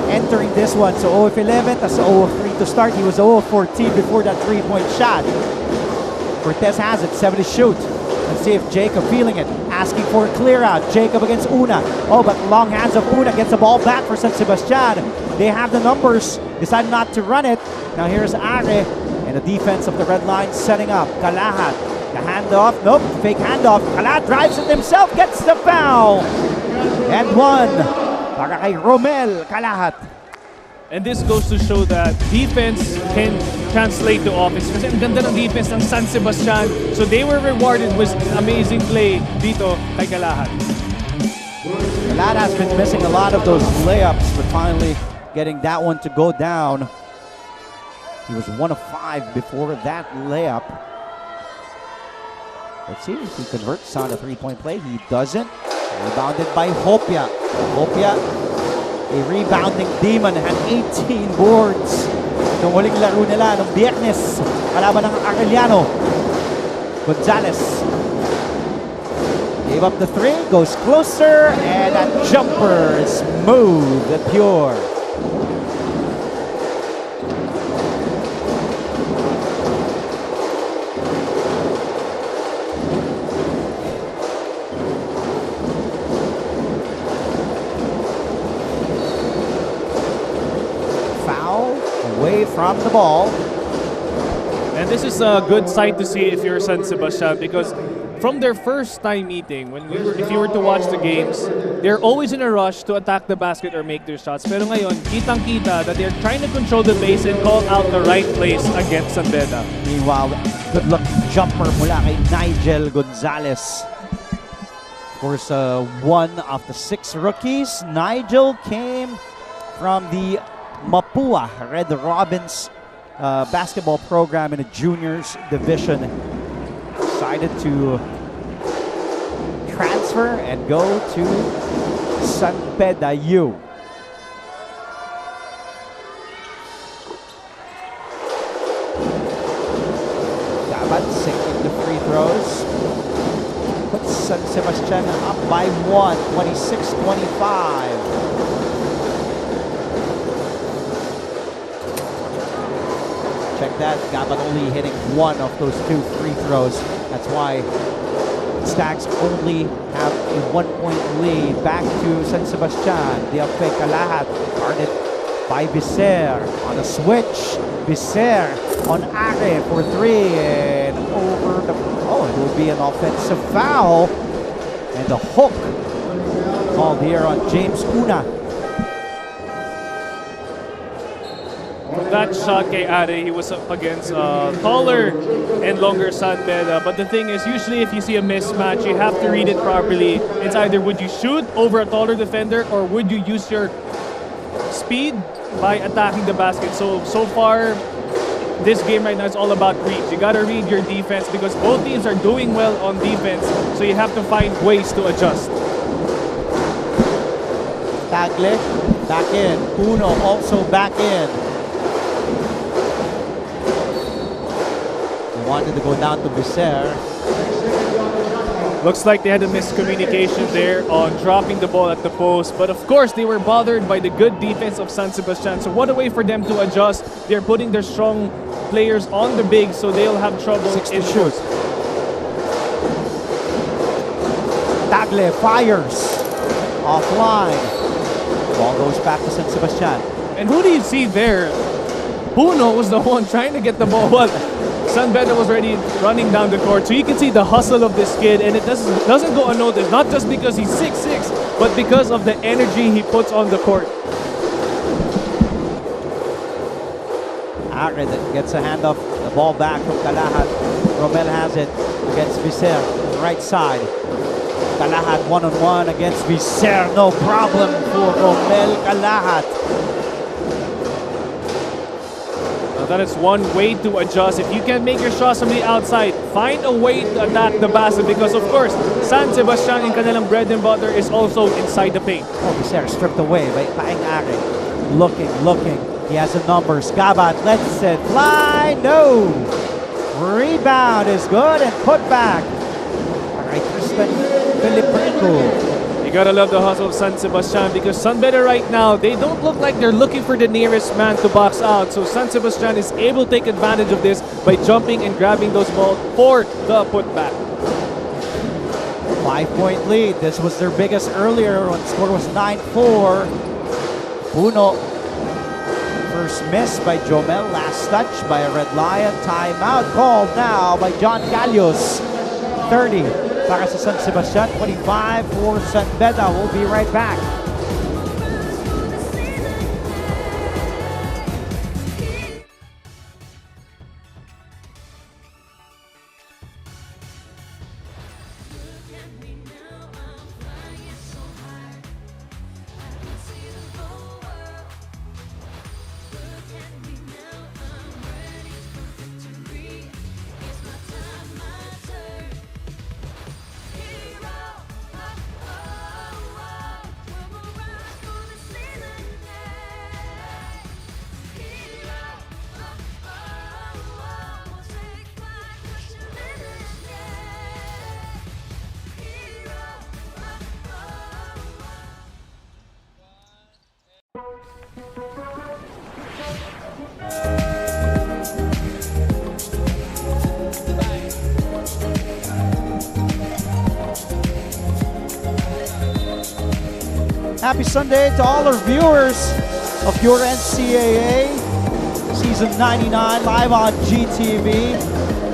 entering this one. So 0 of 11, that's 0 of 3 to start. He was 0 of 14 before that three-point shot. Cortez has it, 7 to shoot. Let's see if Jacob feeling it, asking for a clear out. Jacob against Una. Oh, but long hands of Una gets the ball back for San Sebastian. They have the numbers, decide not to run it. Now here's Are, and the defense of the red line setting up. Kalahat, the handoff, nope, fake handoff. Kalahat drives it himself, gets the foul. And one para kay Jomel Kalahat. And this goes to show that defense can translate to offense. Kasi ang ganda ng defense ng San Sebastian. So they were rewarded with amazing play dito kay Kalahat. Kalahat has been missing a lot of those layups, but finally getting that one to go down. He was 1 of 5 before that layup. Let's see if he converts on a three-point play. He doesn't. Rebounded by Hopia. Hopia, a rebounding demon, had 18 boards nung huling laro nila nung Biyernes kalaban ng Arellano. Gonzalez gave up the 3, goes closer, and that jumper is smooth and pure. Away from the ball. And this is a good sight to see if you're San Sebastian, because from their first time meeting, if you were to watch the games, they're always in a rush to attack the basket or make their shots. Pero ngayon, kitang-kita that they're trying to control the pace and call out the right plays against San Beda. Meanwhile, good luck jumper mula kay Nigel Gonzalez. Of course, one of the 6 rookies. Nigel came from the Mapua Red Robins basketball program in the juniors division. Decided to transfer and go to San Beda U. Dapat sinking the free throws. Puts San Sebastian up by 1, 26-25. Check that, Gabat only hitting 1 of those 2 free throws. That's why Stags only have a 1-point lead. Back to San Sebastian. Diape Kalahat, guarded by Biser. On a switch, Biser on Are for 3. And over the... Oh, it will be an offensive foul. And the hook called here on James Una. That shot kay Are, he was up against taller and longer San Beda. But the thing is, usually if you see a mismatch, you have to read it properly. It's either would you shoot over a taller defender or would you use your speed by attacking the basket. So far, this game right now is all about reads. You gotta read your defense because both teams are doing well on defense. So you have to find ways to adjust. Tagle, back in. Puno also back in. Wanted to go down to Biser. Looks like they had a miscommunication there on dropping the ball at the post. But of course, they were bothered by the good defense of San Sebastian. So what a way for them to adjust. They're putting their strong players on the bigs, so they'll have trouble. 6 to shoot. Tagle fires. Offline. Ball goes back to San Sebastian. And who do you see there? Puno was the one trying to get the ball. Well, San Beda was already running down the court. So you can see the hustle of this kid, and it doesn't go unnoticed. Not just because he's 6'6", but because of the energy he puts on the court. Are gets a handoff, the ball back from Kalahat. Jomel has it against Vicer, right side. Kalahat one-on-one against Vicer, no problem for Jomel Kalahat. Now that is one way to adjust. If you can make your shots from the outside, find a way to attack the basket because of course, San Sebastian in kanilang bread and butter is also inside the paint. Oh, Vicer stripped away by Paeng Are. Looking. He has the numbers. Gabat lets it fly. No. Rebound is good and put back. All right, Tristan Filipico. You gotta love the hustle of San Sebastian because San Beda right now, they don't look like they're looking for the nearest man to box out. So San Sebastian is able to take advantage of this by jumping and grabbing those balls for the putback. 5-point lead. This was their biggest earlier when the score was 9-4. Puno. First miss by Jomel. Last touch by a Red Lion. Timeout called now by John Galios. 30 para sa San Sebastian. 25 for San Beda. We'll be right back. Happy Sunday to all our viewers of your NCAA Season 99 live on GTV.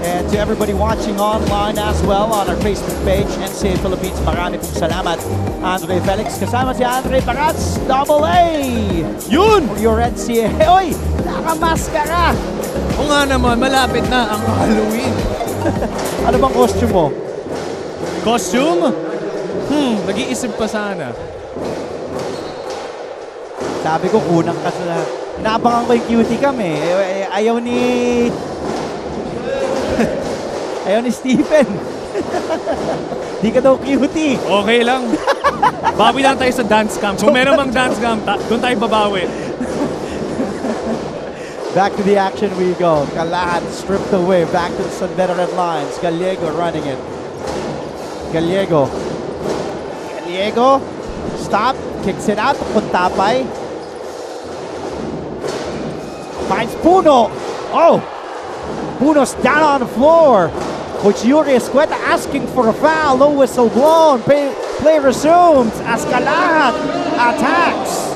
And to everybody watching online as well on our Facebook page, NCAA Philippines. Marami pong salamat. Andre Felix, kasama si Andre Barats, AA! Yun! For your NCAA. Oy! Nakamaskara! O nga naman, malapit na ang Halloween. Ano bang costume mo? Costume? Nag-iisip pa sana. Sabi ko, kunang ka sa... Inaabangan ko yung cutie cam eh. Ayaw ni... Ayaw ni Stephen. Di ka daw cutie. Okay lang. Bawi lang tayo sa dance camp. Kung meron mang dance camp, doon tayo babawi. Back to the action we go. Kalahat stripped away. Back to the San Beda red lines. Gallego running it. Gallego. Stop. Kicks it out. Puntapay. Finds Puno. Oh! Puno's down on the floor. Coach Yuri Escueta asking for a foul. No whistle blown. Play resumes as Kalahat attacks.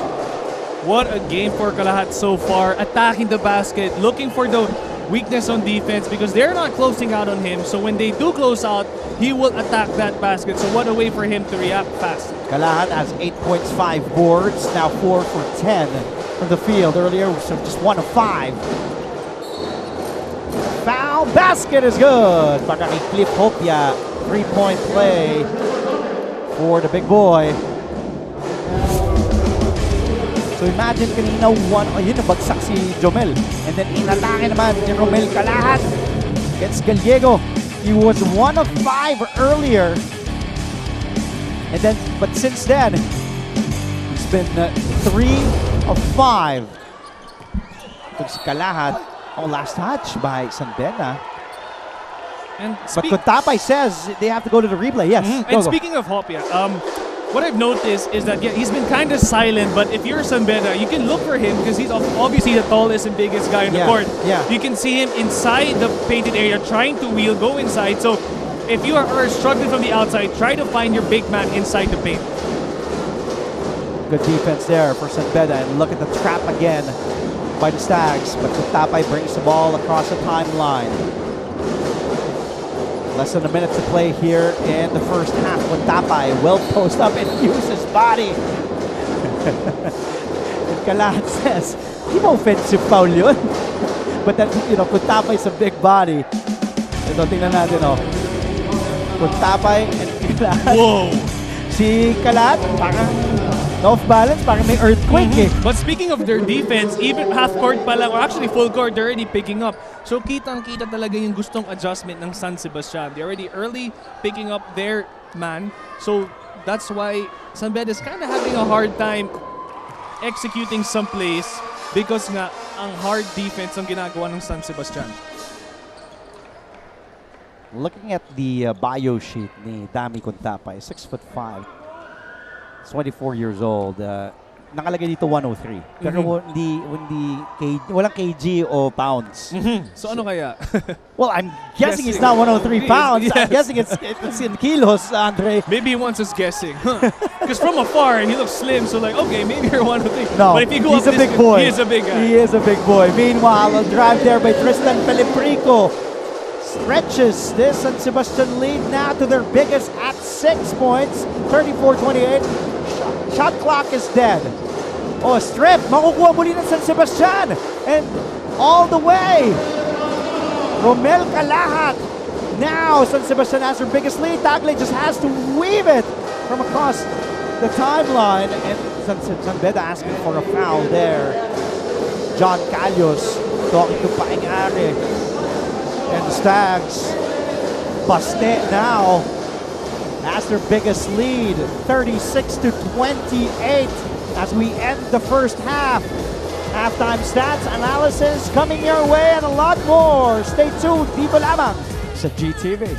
What a game for Kalahat so far. Attacking the basket, looking for the weakness on defense because they're not closing out on him. So when they do close out, he will attack that basket. So what a way for him to react fast. Kalahat has 8 points, 5 boards. Now 4 for 10 from the field. Earlier, so just 1 of 5. Foul basket is good. Para kay Cliff Hopia. 3-point play for the big boy. So imagine kanina yun nabagsak si Jomel. And then inatake naman ni Jomel Kalahat against Gallego. He was 1 of 5 earlier. And then, but since then, he's been 3 of 5. Ito si Kalahat. Oh, last touch by San Beda. But Kuntapay says they have to go to the replay. Yes. And speaking of Hopia, what I've noticed is that he's been kind of silent, but if you're San Beda, you can look for him because he's obviously the tallest and biggest guy on the court. Yeah. You can see him inside the painted area trying to wheel, go inside. So if you are struggling from the outside, try to find your big man inside the paint. Good defense there for San Beda. And look at the trap again by the Stags, but Tapay brings the ball across the timeline. Less than a minute to play here in the first half. Tapay will post up and use his body. And Kalahat says, di ba offensive foul yun? But that, Tapay's a big body. Ito, tingnan natin, Tapay and Kalahat. Whoa! Si Kalahat, parang off balance, parang may earthquake But speaking of their defense, even half court pa lang, or actually full court, they're already picking up. So kitang-kita talaga yung gustong adjustment ng San Sebastian. They're already early picking up their man. So that's why San Beda is kind of having a hard time executing some plays because nga ang hard defense ang ginagawa ng San Sebastian. Looking at the bio sheet ni Dami Contapay, 6'5", 24 years old. Nakalagay dito 103. Pero walang kg o pounds. So ano kaya? Well, I'm guessing it's not 103 pounds. Yes. I'm guessing it's in kilos, Andre. Maybe he wants us guessing. Because from afar, he looks slim, so like, okay, maybe you're 103. No, But if you go he's up a big this- boy. He is a big guy. He is a big boy. Meanwhile, a drive there by Tristan Feliprico stretches this San Sebastian lead now to their biggest at 6 points, 34-28. Shot clock is dead. Oh, a strip. Makukuha muli ng San Sebastian. And all the way. Jomel Kalahat. Now, San Sebastian has their biggest lead. Tagle just has to weave it from across the timeline. And San Beda asking for a foul there. John Calios talking to Paing Are. And the Stags Baste now has their biggest lead, 36-28 as we end the first half. Halftime stats, analysis coming your way and a lot more. Stay tuned, dito lamang sa GTV.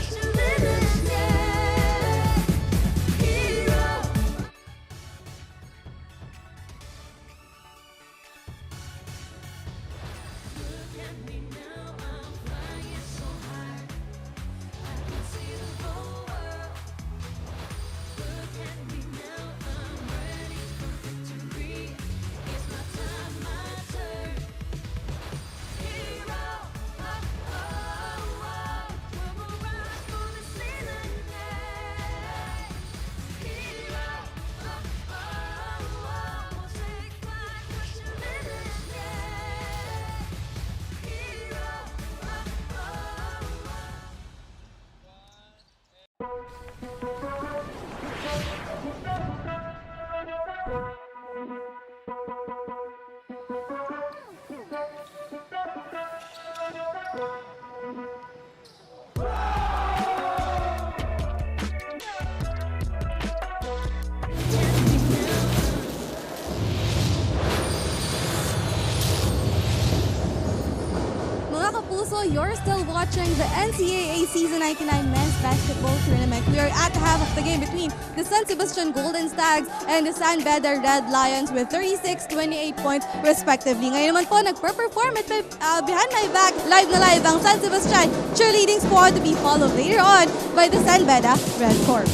You're still watching the NCAA Season 99 Men's Basketball Tournament. We are at the half of the game between the San Sebastian Golden Stags and the San Beda Red Lions with 36-28 points respectively. Ngayon naman po, nagper-perform at behind my back, live na live ang San Sebastian cheerleading squad to be followed later on by the San Beda Red Corps.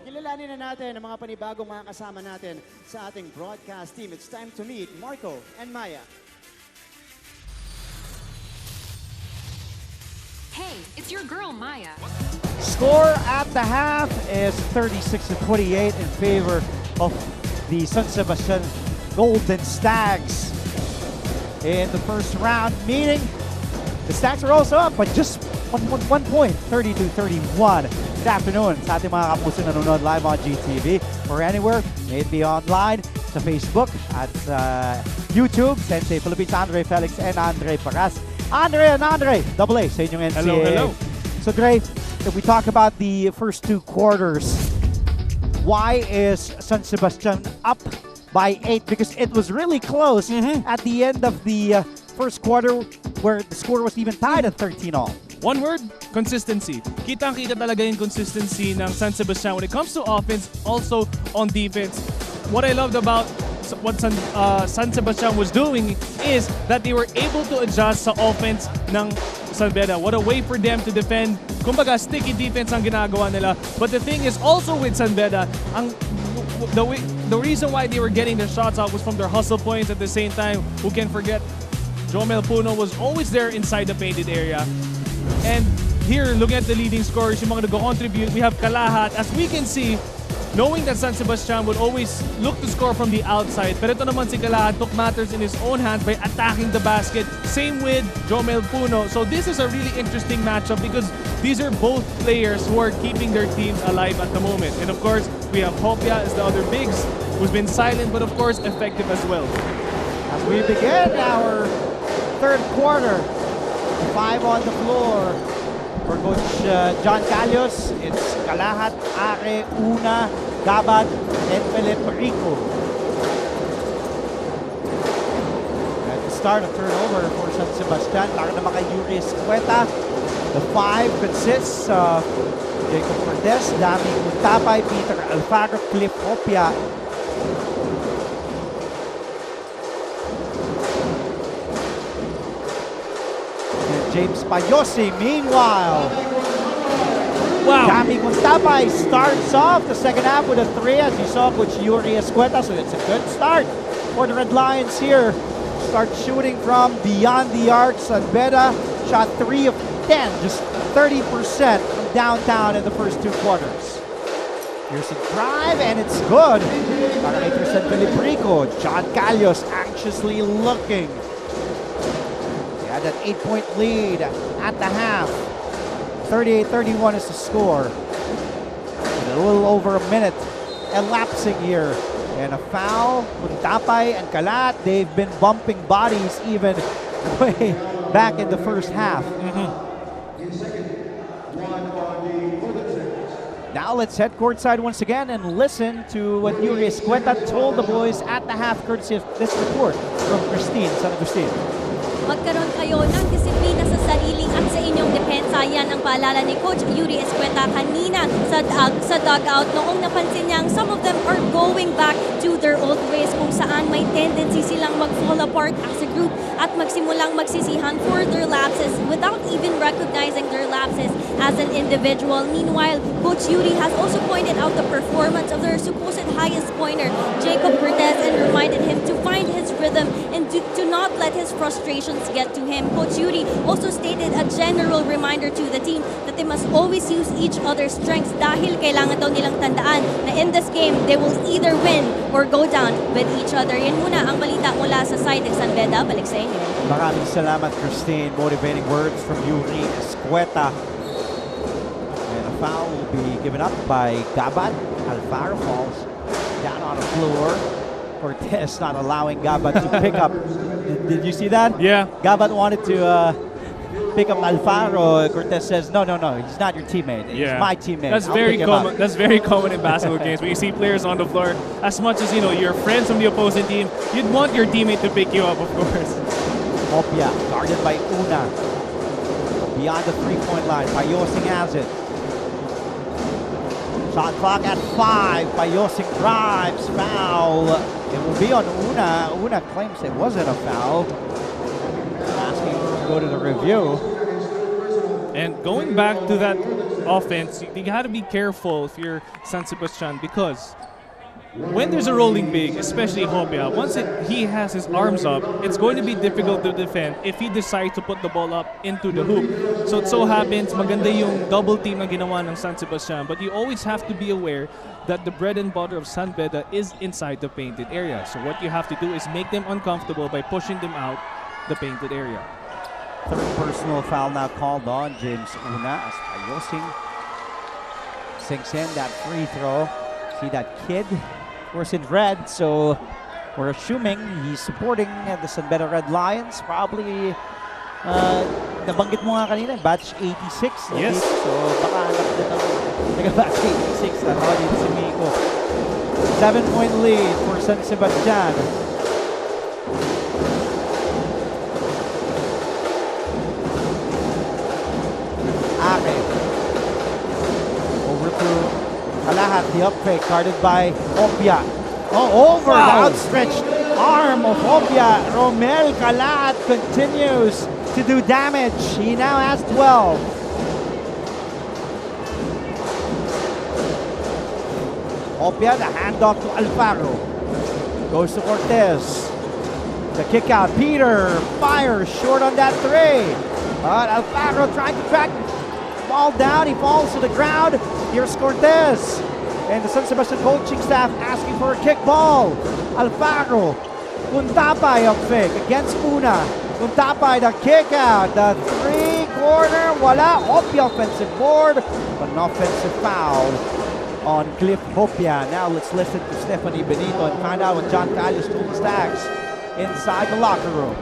Kilalanin na natin ang mga panibagong mga kasama natin sa ating broadcast team. It's time to meet Marco and Maya. Hey, it's your girl, Maya. Score at the half is 36-28 in favor of the San Sebastian Golden Stags. In the first round meeting, the Stags are also up, but just one point, 32-31. Good afternoon sa ating mga kapuso na nanonood live on GTV or anywhere. May it be online, sa Facebook, at YouTube. Sensei Philippines, Andre Felix, and Andre Paras. Andre, double A sa inyong NCAA. Hello. So Dre, if we talk about the first two quarters, why is San Sebastian up by 8? Because it was really close at the end of the first quarter where the score was even tied at 13-all. One word, consistency. Kitang-kita talaga yung consistency ng San Sebastian when it comes to offense, also on defense. What I loved about what San Sebastian was doing is that they were able to adjust sa offense ng San Beda. What a way for them to defend. Kumbaga, sticky defense ang ginagawa nila. But the thing is also with San Beda, the reason why they were getting their shots out was from their hustle points. At the same time, who can forget, Jomel Puno was always there inside the painted area. And here, looking at the leading scorers, yung mga nag-contribute, we have Kalahat. As we can see, knowing that San Sebastian would always look to score from the outside, pero ito naman si Kalahat took matters in his own hands by attacking the basket. Same with Jomel Puno. So this is a really interesting matchup because these are both players who are keeping their teams alive at the moment. And of course, we have Hopia as the other bigs, who's been silent but of course effective as well. As we begin our third quarter, 5 on the floor for Coach John Calios. It's Kalahat, Are, Una, Gabat, and Felipe Rico. At the start of turnover for San Sebastian, para naman kay Yuri Escueta. The 5 consists of Jacob Cortez, Dami Untapay, Peter Alfaro, Cliff Hopia, James Payosi. Meanwhile, Wow. Dami Guntapay starts off the second half with a 3, as you saw Coach Yuri Escueta. So it's a good start for the Red Lions here. Start shooting from beyond the arc. San Beda shot 3 of 10, just 30% from downtown in the first 2 quarters. Here's a drive, and it's good. Para kay San Felipe Rico. John Calios anxiously looking. They had an 8-point lead at the half. 38-31 is the score. And a little over a minute elapsing here. And a foul. Puntapay and Kalat, they've been bumping bodies even way back in the first half. Now let's head courtside once again and listen to what Yuri Escueta told the boys at the half, courtesy of this report from Christine San Agustin. Magkaroon kayo ng disiplina sa sarili at sa inyong depensa. Yan ang paalala ni Coach Yuri Escueta kanina sa dugout noong napansin niyang some of them are going back to their old ways, kung saan may tendency silang mag-fall apart as a group at magsimulang magsisihan for their lapses without even recognizing their lapses as an individual. Meanwhile, Coach Yuri has also pointed out the performance of their supposed highest pointer, Jacob Cortez, and reminded him to find his rhythm and to not let his frustrations get to him. Coach Yuri also stated a general reminder to the team that they must always use each other's strengths dahil kailangan daw nilang tandaan na in this game, they will either win or go down with each other. Yan muna ang balita mula sa side ng San Beda. Balik sa inyo. Maraming salamat, Christine. Motivating words from Yuri Escueta. And a foul will be given up by Gabat. Alfaro falls down on the floor. Cortez not allowing Gabat to pick up. Did you see that? Yeah. Gabat wanted to pick up Alfaro, Cortez says, no, he's not your teammate. He's my teammate. That's I'll very pick him up." common. That's very common in basketball games. When you see players on the floor, as much as your friends from the opposing team, you'd want your teammate to pick you up, of course. Opia, guarded by Una. Beyond the three-point line, Payosing has it. Shot clock at 5. Payosing drives, foul. It will be on Una. Una claims it wasn't a foul. Asking to go to the review. And going back to that offense, you got to be careful if you're San Sebastian, because when there's a rolling big, especially Hopia, once he has his arms up, it's going to be difficult to defend if he decides to put the ball up into the hoop. So it so happens, maganda yung double team na ginawa ng San Sebastian, but you always have to be aware that the bread and butter of San Beda is inside the painted area. So what you have to do is make them uncomfortable by pushing them out the painted area. Third personal foul now called on James Una as Payosing sinks in that free throw. See that kid? Of course in red, so we're assuming he's supporting the San Beda Red Lions. Probably, nabanggit mo nga kanina, batch 86. Yes. So baka anak din ng taga-batch 86 na dito si Miko. 7-point lead for San Sebastian. Ake. Over to Kalahat, the up fake, guarded by Opia. Oh, over the outstretched arm of Opia. Jomel Kalahat continues to do damage. He now has 12. Opia, the handoff to Alfaro. Goes to Cortez. The kick out. Peter fires short on that three. But Alfaro trying to track the ball down. He falls to the ground. Here's Cortez. And the San Sebastian coaching staff asking for a kick ball. Alfaro. Puntapay up fake against Una. Puntapay, the kick out. The three-corner. Wala. Opia offensive board. An offensive foul on Cliff Hopia. Now let's listen to Stephanie Benito and find out what John Calles told the Stags inside the locker room.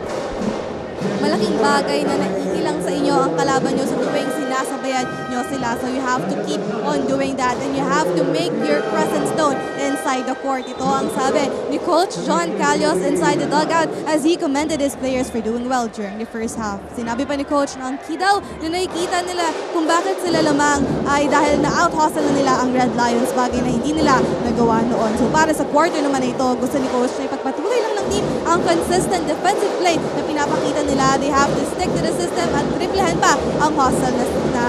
Malaking bagay na naiilang sa inyo ang kalaban nyo sa tuwing sinasabayan nyo sila. So you have to keep on doing that and you have to make your presence known inside the court. Ito ang sabi ni Coach John Calles inside the dugout as he commended his players for doing well during the first half. Sinabi pa ni Coach na ang key daw na nakikita nila kung bakit sila lamang ay dahil na out-hustle na nila ang Red Lions, bagay na hindi nila nagawa noon. So para sa quarter naman na ito, gusto ni Coach na ipagpatuloy lang ng team ang consistent defensive play na pinapakita nila. They have to stick to the system at triplehan pa ang hustle na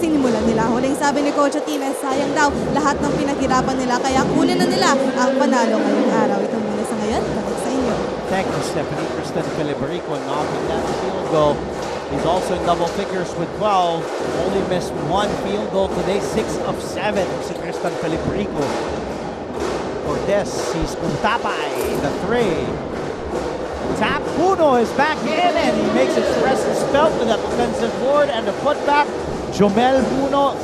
sinimulan nila. Huling sabi ni Coach at team, sayang daw lahat ng pinaghirapan nila kaya kunin na nila ang panalo ngayong araw. Ito muna sa ngayon, balik sa inyo. Thank you, Stephanie. Tristan Filiberico knocking that field goal. He's also in double figures with 12. Only missed one field goal today, 6 of 7. Si Tristan Filiberico. Cortez sees Puntapay, the 3. Tap Puno is back in and he makes his presence felt with that offensive board and the putback. Jomel Puno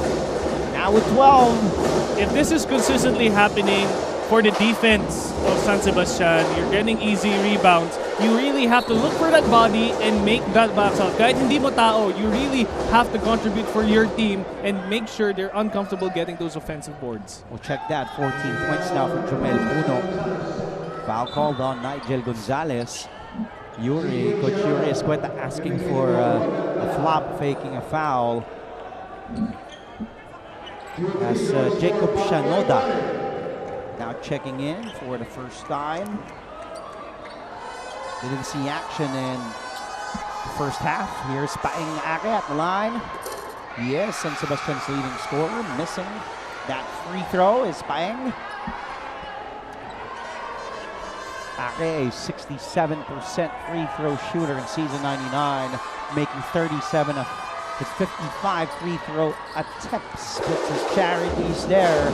now with 12. If this is consistently happening for the defense of San Sebastian, you're getting easy rebounds. You really have to look for that body and make that box out. Kahit hindi mo tao, you really have to contribute for your team and make sure they're uncomfortable getting those offensive boards. We'll check that. 14 points now for Jomel Puno. Foul called on Nigel Gonzalez. Coach Yuri Escueta asking for a flop, faking a foul. As Jacob Shanoda now checking in for the first time. Didn't see action in the first half. Here's Paing Ake at the line. Yes, San Sebastian's leading scorer. Missing that free throw is Paing. Ake, a 67% free throw shooter in season 99, making 37 of his 55 free throw attempts. Puts his charities there.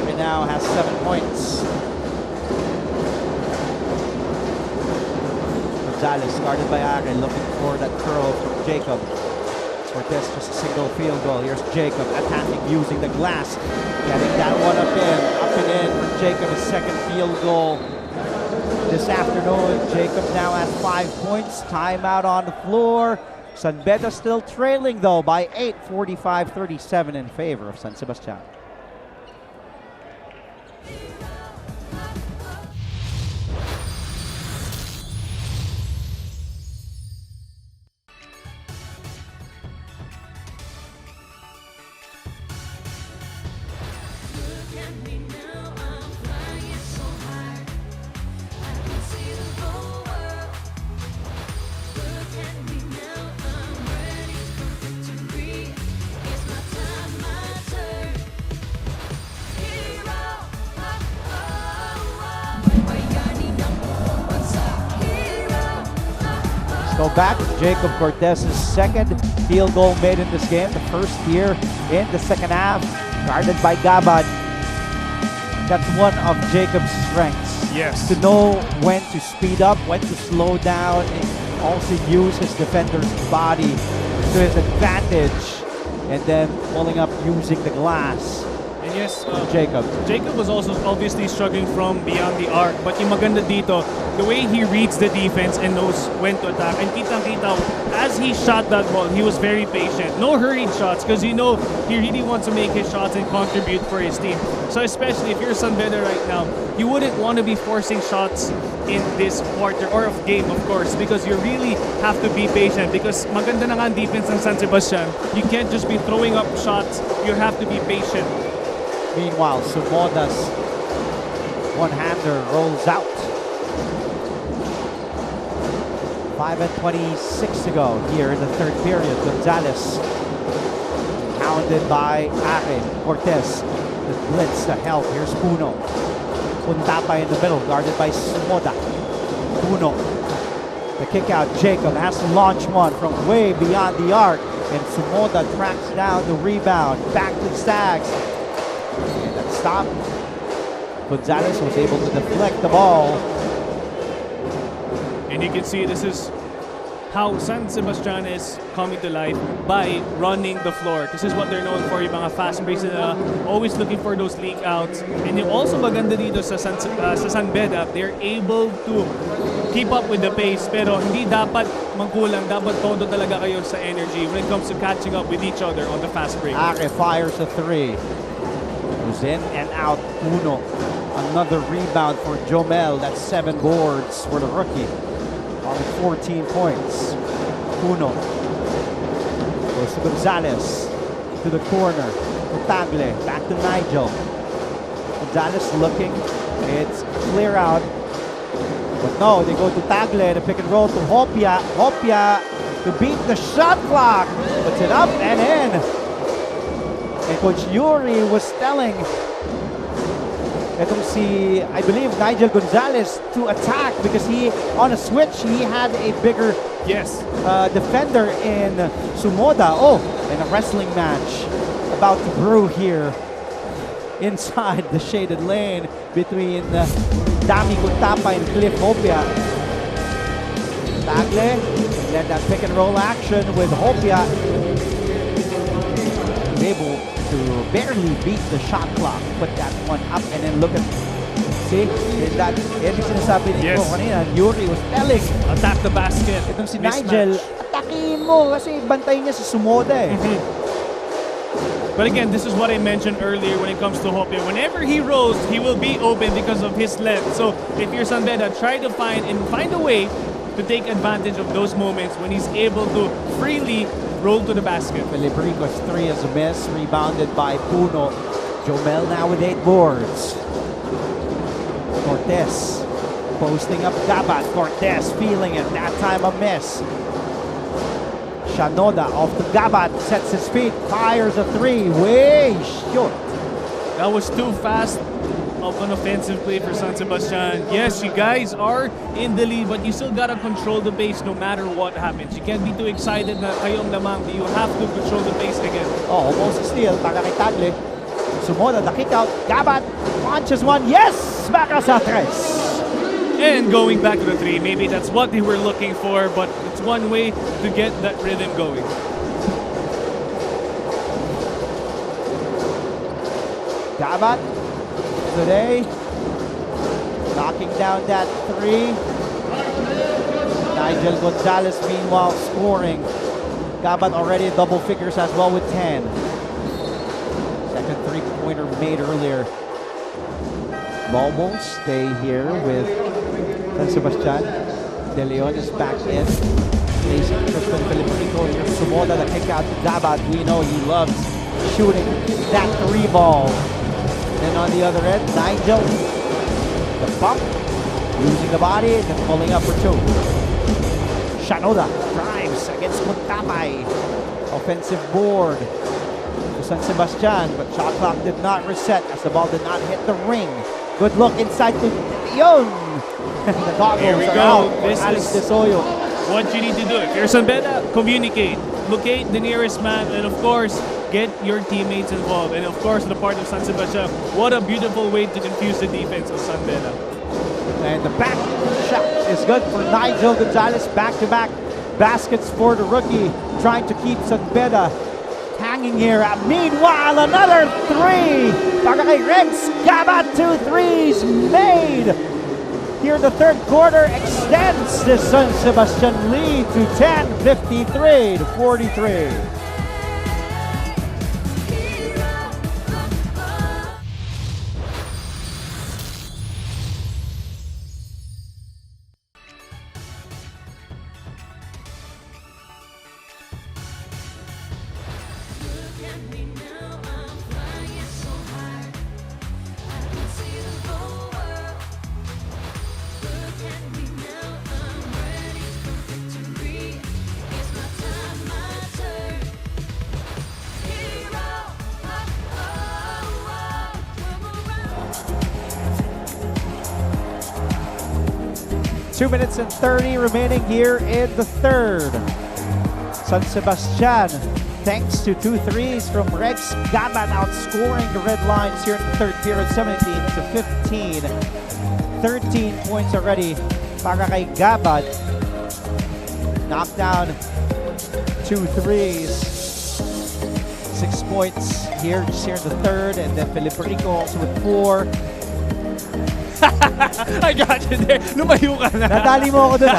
Ake now has 7 points. Gonzalez guarded by Ake, looking for that curl from Jacob. Cortez just a single field goal. Here's Jacob attacking using the glass. Getting that one up and in for Jacob, his second field goal this afternoon. Jacob now has 5 points. Timeout on the floor. San Beda still trailing though by 8, 45-37 in favor of San Sebastian. Go back, Jacob Cortez's second field goal made in this game, the first here in the second half, guarded by Gabat. That's one of Jacob's strengths. Yes. To know when to speed up, when to slow down, and also use his defender's body to his advantage, and then pulling up using the glass. And yes, Jacob was also obviously struggling from beyond the arc. But yung maganda dito, the way he reads the defense and knows when to attack. And kitang-kita, as he shot that ball, he was very patient. No hurried shots because you know he really wants to make his shots and contribute for his team. So especially if you're San Beda right now, you wouldn't want to be forcing shots in this quarter or of game, of course, because you really have to be patient because maganda na nga ang defense ng San Sebastian. You can't just be throwing up shots. You have to be patient. Meanwhile, Sumoda's one-hander rolls out. 5:26 to go here in the third period. Gonzalez hounded by Are. Cortez, the blitz to help. Here's Puno. Puntapa in the middle, guarded by Sumoda. Puno. The kick out, Jacob has to launch one from way beyond the arc. And Sumoda tracks down the rebound. Back to Stags. And that stop. Gonzalez was able to deflect the ball. And you can see this is how San Sebastian is coming to life by running the floor. This is what they're known for, yung mga fast breaks nila, always looking for those leak outs. And yung also maganda dito sa San Beda, they're able to keep up with the pace, pero hindi dapat mangkulang, dapat todo talaga kayo sa energy when it comes to catching up with each other on the fast break. Are fires a three. Goes in and out. Puno. Another rebound for Jomel. That's 7 boards for the rookie. On 14 points. Puno. Goes to Gonzalez. To the corner. To Tagle. Back to Nigel. Gonzalez looking. It's clear out. But no, they go to Tagle. The pick and roll to Hopia. Hopia to beat the shot clock. Puts it up and in. And Coach Yuri was telling itong si, I believe, Nigel Gonzalez to attack because he, on a switch, he had a bigger defender in Sumoda. Oh, and a wrestling match about to brew here inside the shaded lane between Dami Kuntapa and Cliff Hopia. Tagle, and then that pick and roll action with Hopia. Able to barely beat the shot clock. Put that one up and then look at, see, that yung sinasabi ni ko kanina, Yuri was telling, attack the basket. Itong si Nigel, atakin mo kasi bantay niya sa Sumoda eh. But again, this is what I mentioned earlier when it comes to Hopia. Whenever he rolls, he will be open because of his length. So if you're San Beda, try to find a way to take advantage of those moments when he's able to freely roll to the basket. Felibrico's 3 is a miss, rebounded by Puno. Jomel now with 8 boards. Cortez posting up Gabat. Cortez feeling it, that time a miss. Shanoda off to Gabat, sets his feet, fires a 3, way short. That was too fast of an offensive play for San Sebastian. Yes, you guys are in the lead, but you still gotta control the pace no matter what happens. You can't be too excited na kayong lamang. You have to control the pace again. Oh, almost a steal. Para kay Tagle. Sumoda, the kick out. Gabat launches one. Yes! Baka sa tres. And going back to the 3, maybe that's what they were looking for, but it's one way to get that rhythm going. Gabat today Knocking down that three. Nigel Gonzalez meanwhile scoring. Gabat already in double figures as well with 10. Second three-pointer made earlier. Ball won't stay here with San Sebastian. De Leon is back in. Facing Crispin Filipino. Sumoda, the kick out to Gabat. We know he loves shooting that three ball. Then on the other end, Nigel. The bump. Using the body and then pulling up for two. Shanoda drives against Kuntapay. Offensive board to San Sebastian, but shot clock did not reset as the ball did not hit the ring. Good look inside to Leon. The goggles Here we are go. out. This Alex is Desoyo. what you need to do. If you're San Beda, communicate. Locate the nearest man, and of course, get your teammates involved. And of course, the part of San Sebastian, what a beautiful way to confuse the defense of San Beda. And the back shot is good for Nigel Gonzalez. Back-to-back baskets for the rookie. Trying to keep San Beda hanging here. Meanwhile, another three. Para kay Rex Gabat, 2 threes made. Here the third quarter extends the San Sebastian lead to 10, 53 to 43. Two minutes and 30 remaining here in the third. San Sebastian, thanks to 2 threes from Rex Gabat, outscoring the Red Lions here in the third period, 17 to 15. 13 points already para kay Gabat. Knocked down 2 threes. 6 points here, just here in the third, and then Filipino also with 4. I got you there. Lumayo ka na. Nadali mo ako dun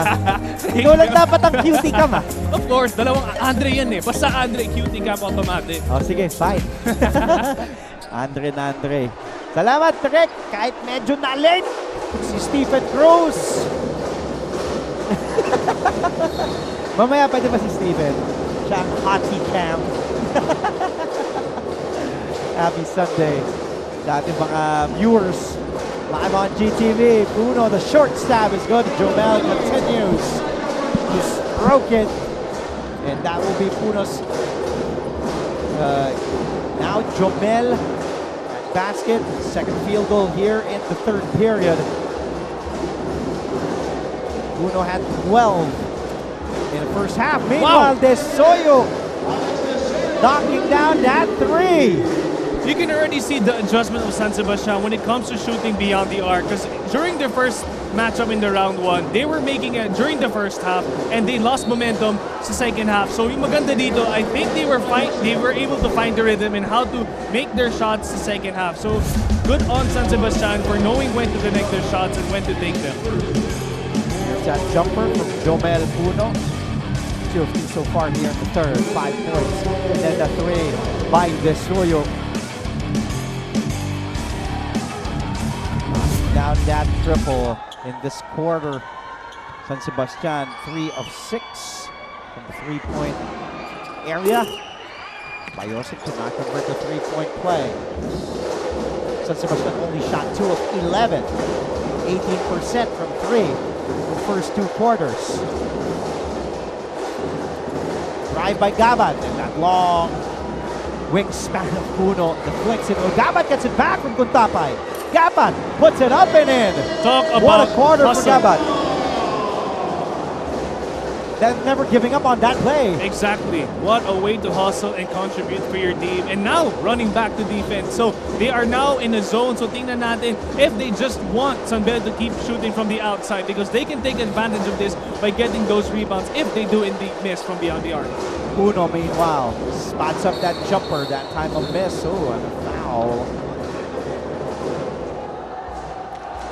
Ikaw lang dapat ang cutie cam Of course, dalawang Andre yan eh. Basta Andre, cutie cam automatic. Oh, sige, fine. Andre. Salamat, Trek. Kahit medyo na-late. Si Stephen Cruz. Mamaya pwede ba si Stephen? Siya ang hockey cam. Happy Sunday sa ating mga viewers. Live on GTV, Puno, the short stab is good. Jomel continues to stroke it. And that will be Puno's. Now Jomel basket. Second field goal here in the third period. Puno had 12 in the first half. Meanwhile, Desoyo knocking down that three. You can already see the adjustment of San Sebastian when it comes to shooting beyond the arc. Because during their first matchup in the round 1, they were making it during the first half and they lost momentum sa second half. So yung maganda dito, I think they were able to find the rhythm and how to make their shots sa second half. So good on San Sebastian for knowing when to connect their shots and when to take them. Here's that jumper from Jomel Puno. 2 of 3 so far here in the third. 5 points. And then the three by Desoyo. Down that triple in this quarter. San Sebastian, 3 of 6 from the 3-point area. Bayosik could not convert the 3-point play. San Sebastian only shot 2 of 11. 18% from 3 in the first 2 quarters. Drive by Gabat, and that long wingspan of Puno deflects it. Gabat gets it back from Kuntapay. Gabat puts it up and in. Talk about what a quarter hustle. for Gabat. Then never giving up on that play. Exactly. What a way to hustle and contribute for your team. And now, running back to defense. So, they are now in a zone. So, tingnan natin if they just want San Beda to keep shooting from the outside because they can take advantage of this by getting those rebounds if they do indeed miss from beyond the arc. Puno, meanwhile, spots up that jumper. That time a miss. Oh, and a foul.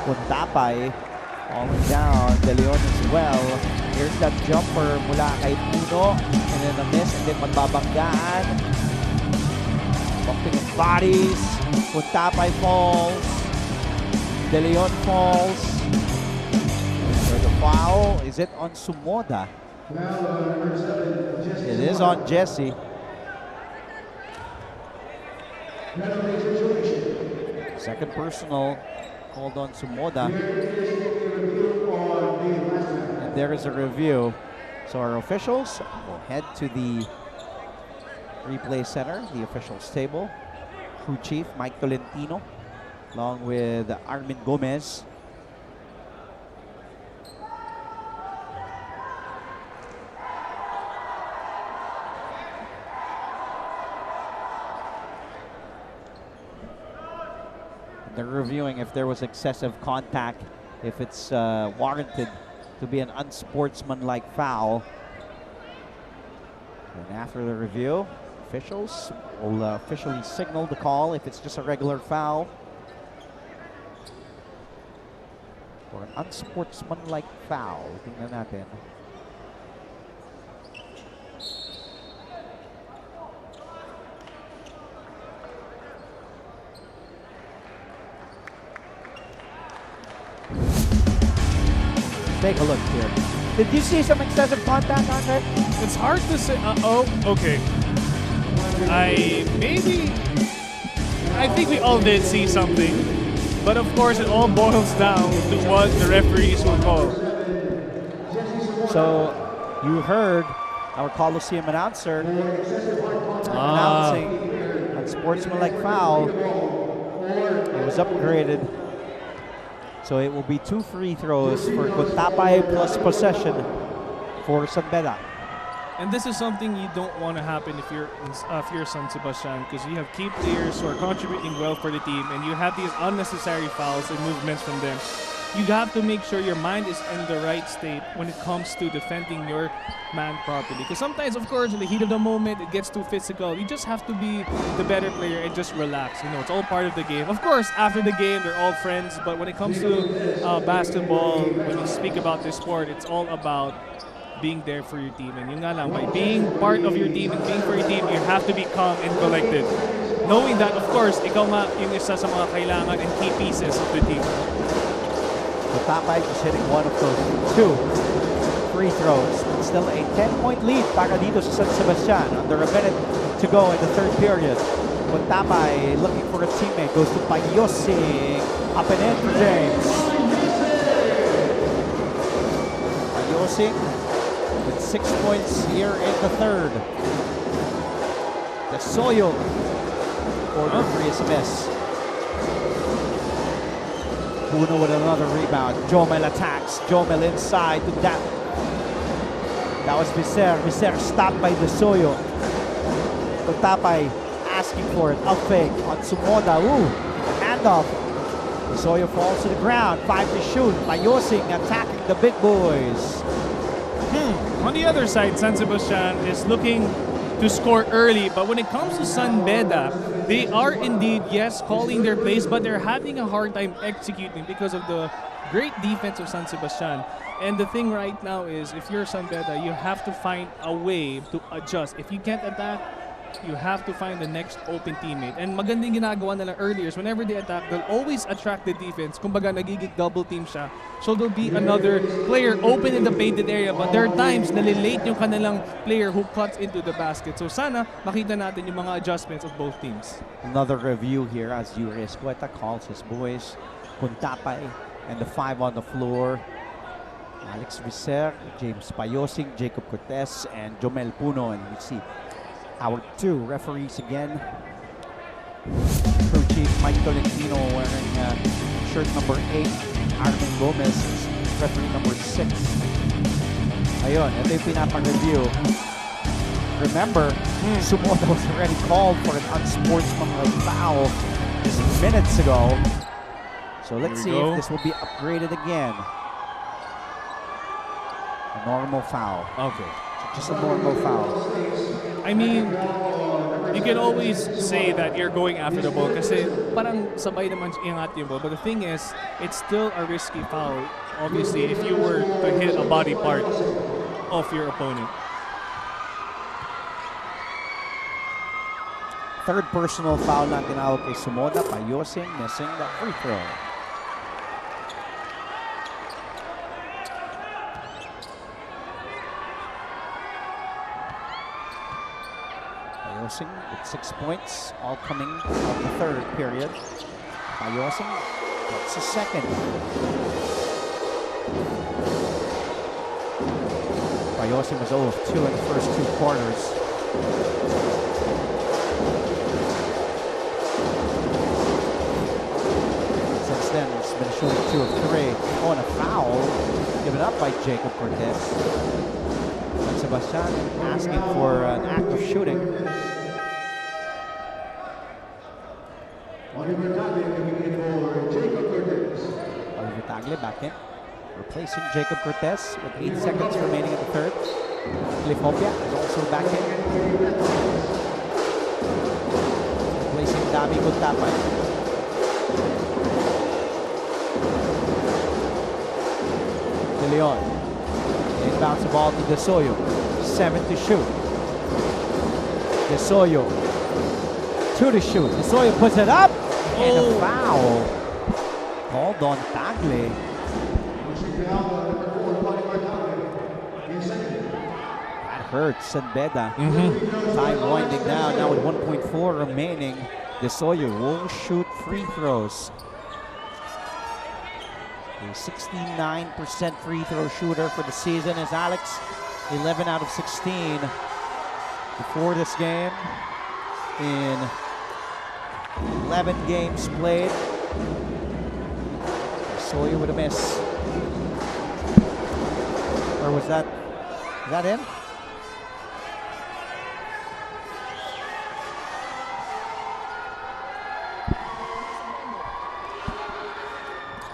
Puntapay falling down. De Leon as well. Here's that jumper mula kay Puno. And then a miss and then magbabanggaan. Bumping of bodies. Puntapay falls. De Leon falls. For the foul, is it on Sumoda? It is on Jesse. Second personal called on Sumoda. And there is a review. So our officials will head to the replay center, the officials table. Crew chief Mike Tolentino, along with Armin Gomez. They're reviewing if there was excessive contact, if it's warranted to be an unsportsmanlike foul. And after the review, officials will officially signal the call if it's just a regular foul. Or an unsportsmanlike foul. Tingnan natin. Take a look here. Did you see some excessive contact on it? It's hard to say. Okay. I think we all did see something. But of course, it all boils down to what the referees will call. So, you heard our Coliseum announcer announcing unsportsmanlike foul. It was upgraded. So it will be 2 free throws for Puntapay plus possession for San Beda. And this is something you don't want to happen if you're San Sebastian, because you have key players who are contributing well for the team, and you have these unnecessary fouls and movements from them. You have to make sure your mind is in the right state when it comes to defending your man properly. Because sometimes, of course, in the heat of the moment, it gets too physical. You just have to be the better player and just relax. You know, it's all part of the game. Of course, after the game, they're all friends. But when it comes to basketball, when you speak about this sport, it's all about being there for your team. And yun nga lang, by being part of your team and being for your team, you have to be calm and collected. Knowing that, of course, ikaw nga yung isa sa mga kailangan and key pieces of the team. Puntapay just hitting one of those 2 free throws. But still a 10-point lead para dito sa San Sebastian. Under a minute to go in the third period. Puntapay looking for a teammate. Goes to Payosing. Up and in for James. Payosing with 6 points here in the third. Desoyo order for his miss. Puno with another rebound. Jomel attacks. Jomel inside to that. That was Viser. Viser stopped by Desoyo. Puntapay asking for it. Up fake on Sumoda. Ooh, handoff. Desoyo falls to the ground. 5 to shoot. Payosing attacking the big boys. On the other side, San Sebastian is looking to score early, but when it comes to San Beda, they are indeed, yes, calling their plays, but they're having a hard time executing because of the great defense of San Sebastian. And the thing right now is, if you're San Beda, you have to find a way to adjust. If you can't attack, you have to find the next open teammate. And magandang ginagawa nila earlier is whenever they attack, they'll always attract the defense. Kumbaga, nagiging double team siya. So there'll be another player open in the painted area, but there are times nalilate yung kanilang player who cuts into the basket. So sana makita natin yung mga adjustments of both teams. Another review here as Yuri Escueta calls his boys. Puntapay and the 5 on the floor. Alex Viser, James Payosing, Jacob Cortez, and Jomel Puno. And we see our 2 referees again. Crew chief Mike Tolentino wearing shirt number 8. Armin Gomez is referee number 6. Ayun, ito yung pinapang-review. Remember, Sumoda was already called for an unsportsmanlike foul just minutes ago. So let's see if this will be upgraded again. A normal foul. Okay. Just a normal foul. I mean, you can always say that you're going after the ball kasi parang sabay naman ingat yung ball. But the thing is, it's still a risky foul, obviously, if you were to hit a body part of your opponent. Third personal foul na tinawag kay Sumoda. Payosing missing the free throw. Payosing with 6 points, all coming of the third period. Payosing gets a second. Payosing was 0 of 2 in the first 2 quarters. Since then, it's been shooting 2 of 3. Oh, and a foul given up by Jacob Cortez. And Sebastian asking for an act of shooting. Oliver Tagle back in, replacing Jacob Cortez with 8 seconds remaining in the third. Cliff Hopia is also back in, replacing Dami Guntapay. De Leon inbounds the ball to De Soyo. 7 to shoot. De Soyo 2 to shoot. De Soyo puts it up and a foul called on Tagle. That hurts and Beda. Time winding down now with 1.4 remaining. De Soyo will shoot free throws. A 69% free throw shooter for the season is Alex. 11 out of 16 before this game. In 11 games played. Sawyer with a miss. Or was that? Is that in?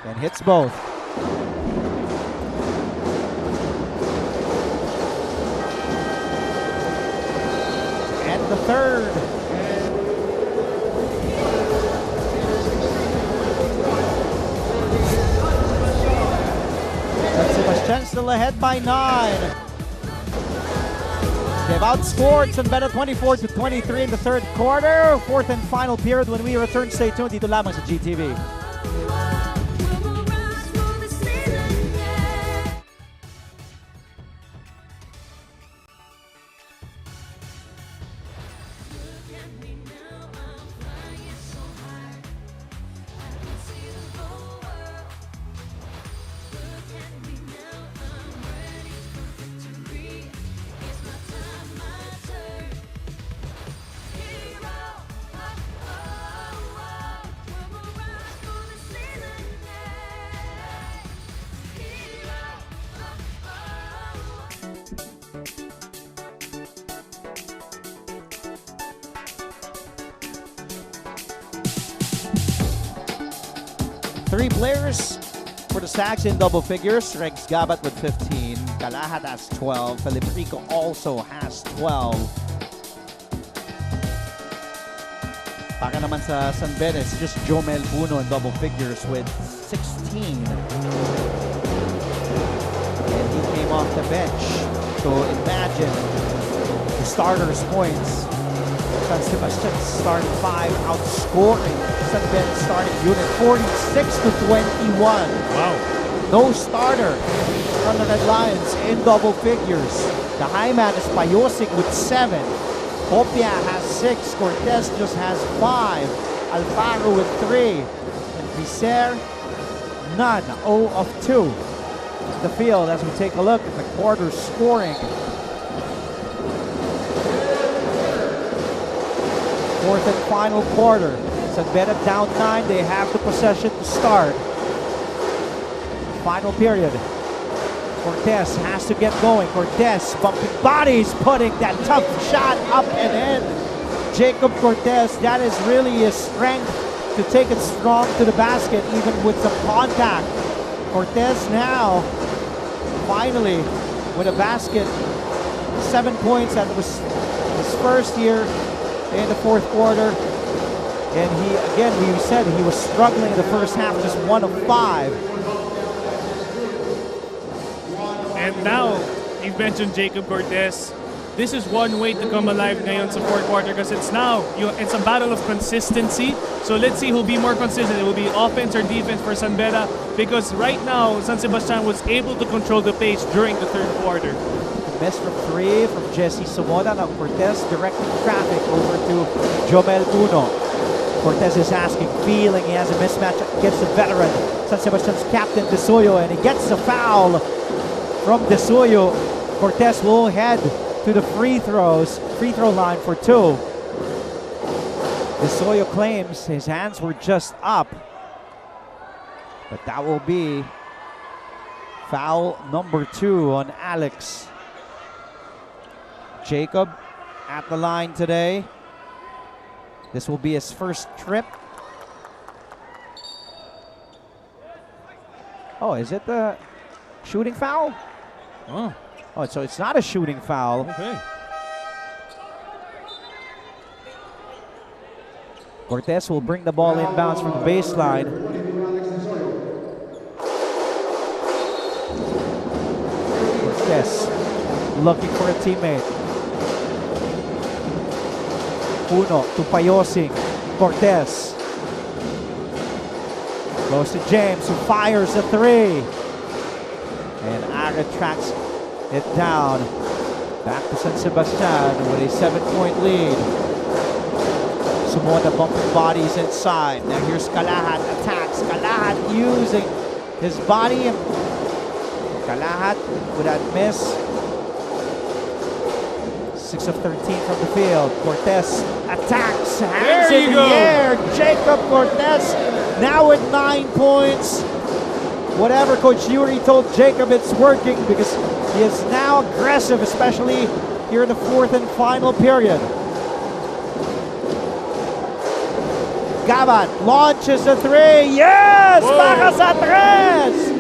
And hits both. And the third. Sebastian still ahead by 9. They've outscored San Beda 24-23 in the third quarter. Fourth and final period. When we return, stay tuned dito lamang sa GTV. Three players for the Stags in double figures. Rex Gabat with 15. Kalahat has 12. Felipe Rico also has 12. Para naman sa San Beda, it's just Jomel Puno in double figures with 16. And he came off the bench. So imagine the starters' points. San Sebastian starting 5, outscoring San Beda starting unit 46-21. Wow. No starter from the Red Lions in double figures. The high man is Payosing with 7. Hopia has 6. Cortez just has 5. Alfaro with 3. And Vicer, none. 0 of 2. The field as we take a look at the quarter scoring. Fourth and final quarter. San Beda down 9. They have the possession to start. Final period. Cortez has to get going. Cortez bumping bodies, putting that tough shot up and in. Jacob Cortez, that is really his strength to take it strong to the basket, even with some contact. Cortez now, finally, with a basket. 7 points. That was his first year in the fourth quarter. And he, again, we said he was struggling in the first half, just 1 of 5. And now, you've mentioned Jacob Cortez. This is one way to come alive ngayon sa fourth quarter because it's now, it's a battle of consistency. So let's see who'll be more consistent. It will be offense or defense for San Beda because right now, San Sebastian was able to control the pace during the third quarter. Missed from 3 from Jesse Somoda. Now Cortez directing traffic over to Jomel Puno. Cortez is asking, feeling he has a mismatch against the veteran San Sebastian's captain Desoyo, and he gets a foul from Desoyo. Cortez will head to the free throw line for 2. Desoyo claims his hands were just up, but that will be foul number 2 on Alex. Jacob at the line today. This will be his first trip. Oh, is it the shooting foul? Oh, so it's not a shooting foul. okay. Cortez will bring the ball inbounds from the baseline. Cortez looking for a teammate. Puno to Payosing. Cortez goes to James, who fires a 3. And Ara tracks it down. Back to San Sebastian with a 7-point lead. Sumoda bumping bodies inside. Now here's Kalahat, attacks. Kalahat using his body. Kalahat with that miss. 6 of 13 from the field. Cortez attacks, hands in the air. Jacob Cortez now with 9 points. Whatever Coach Yuri told Jacob, it's working because he is now aggressive, especially here in the fourth and final period. Gabat launches a 3. Yes! Para sa 3!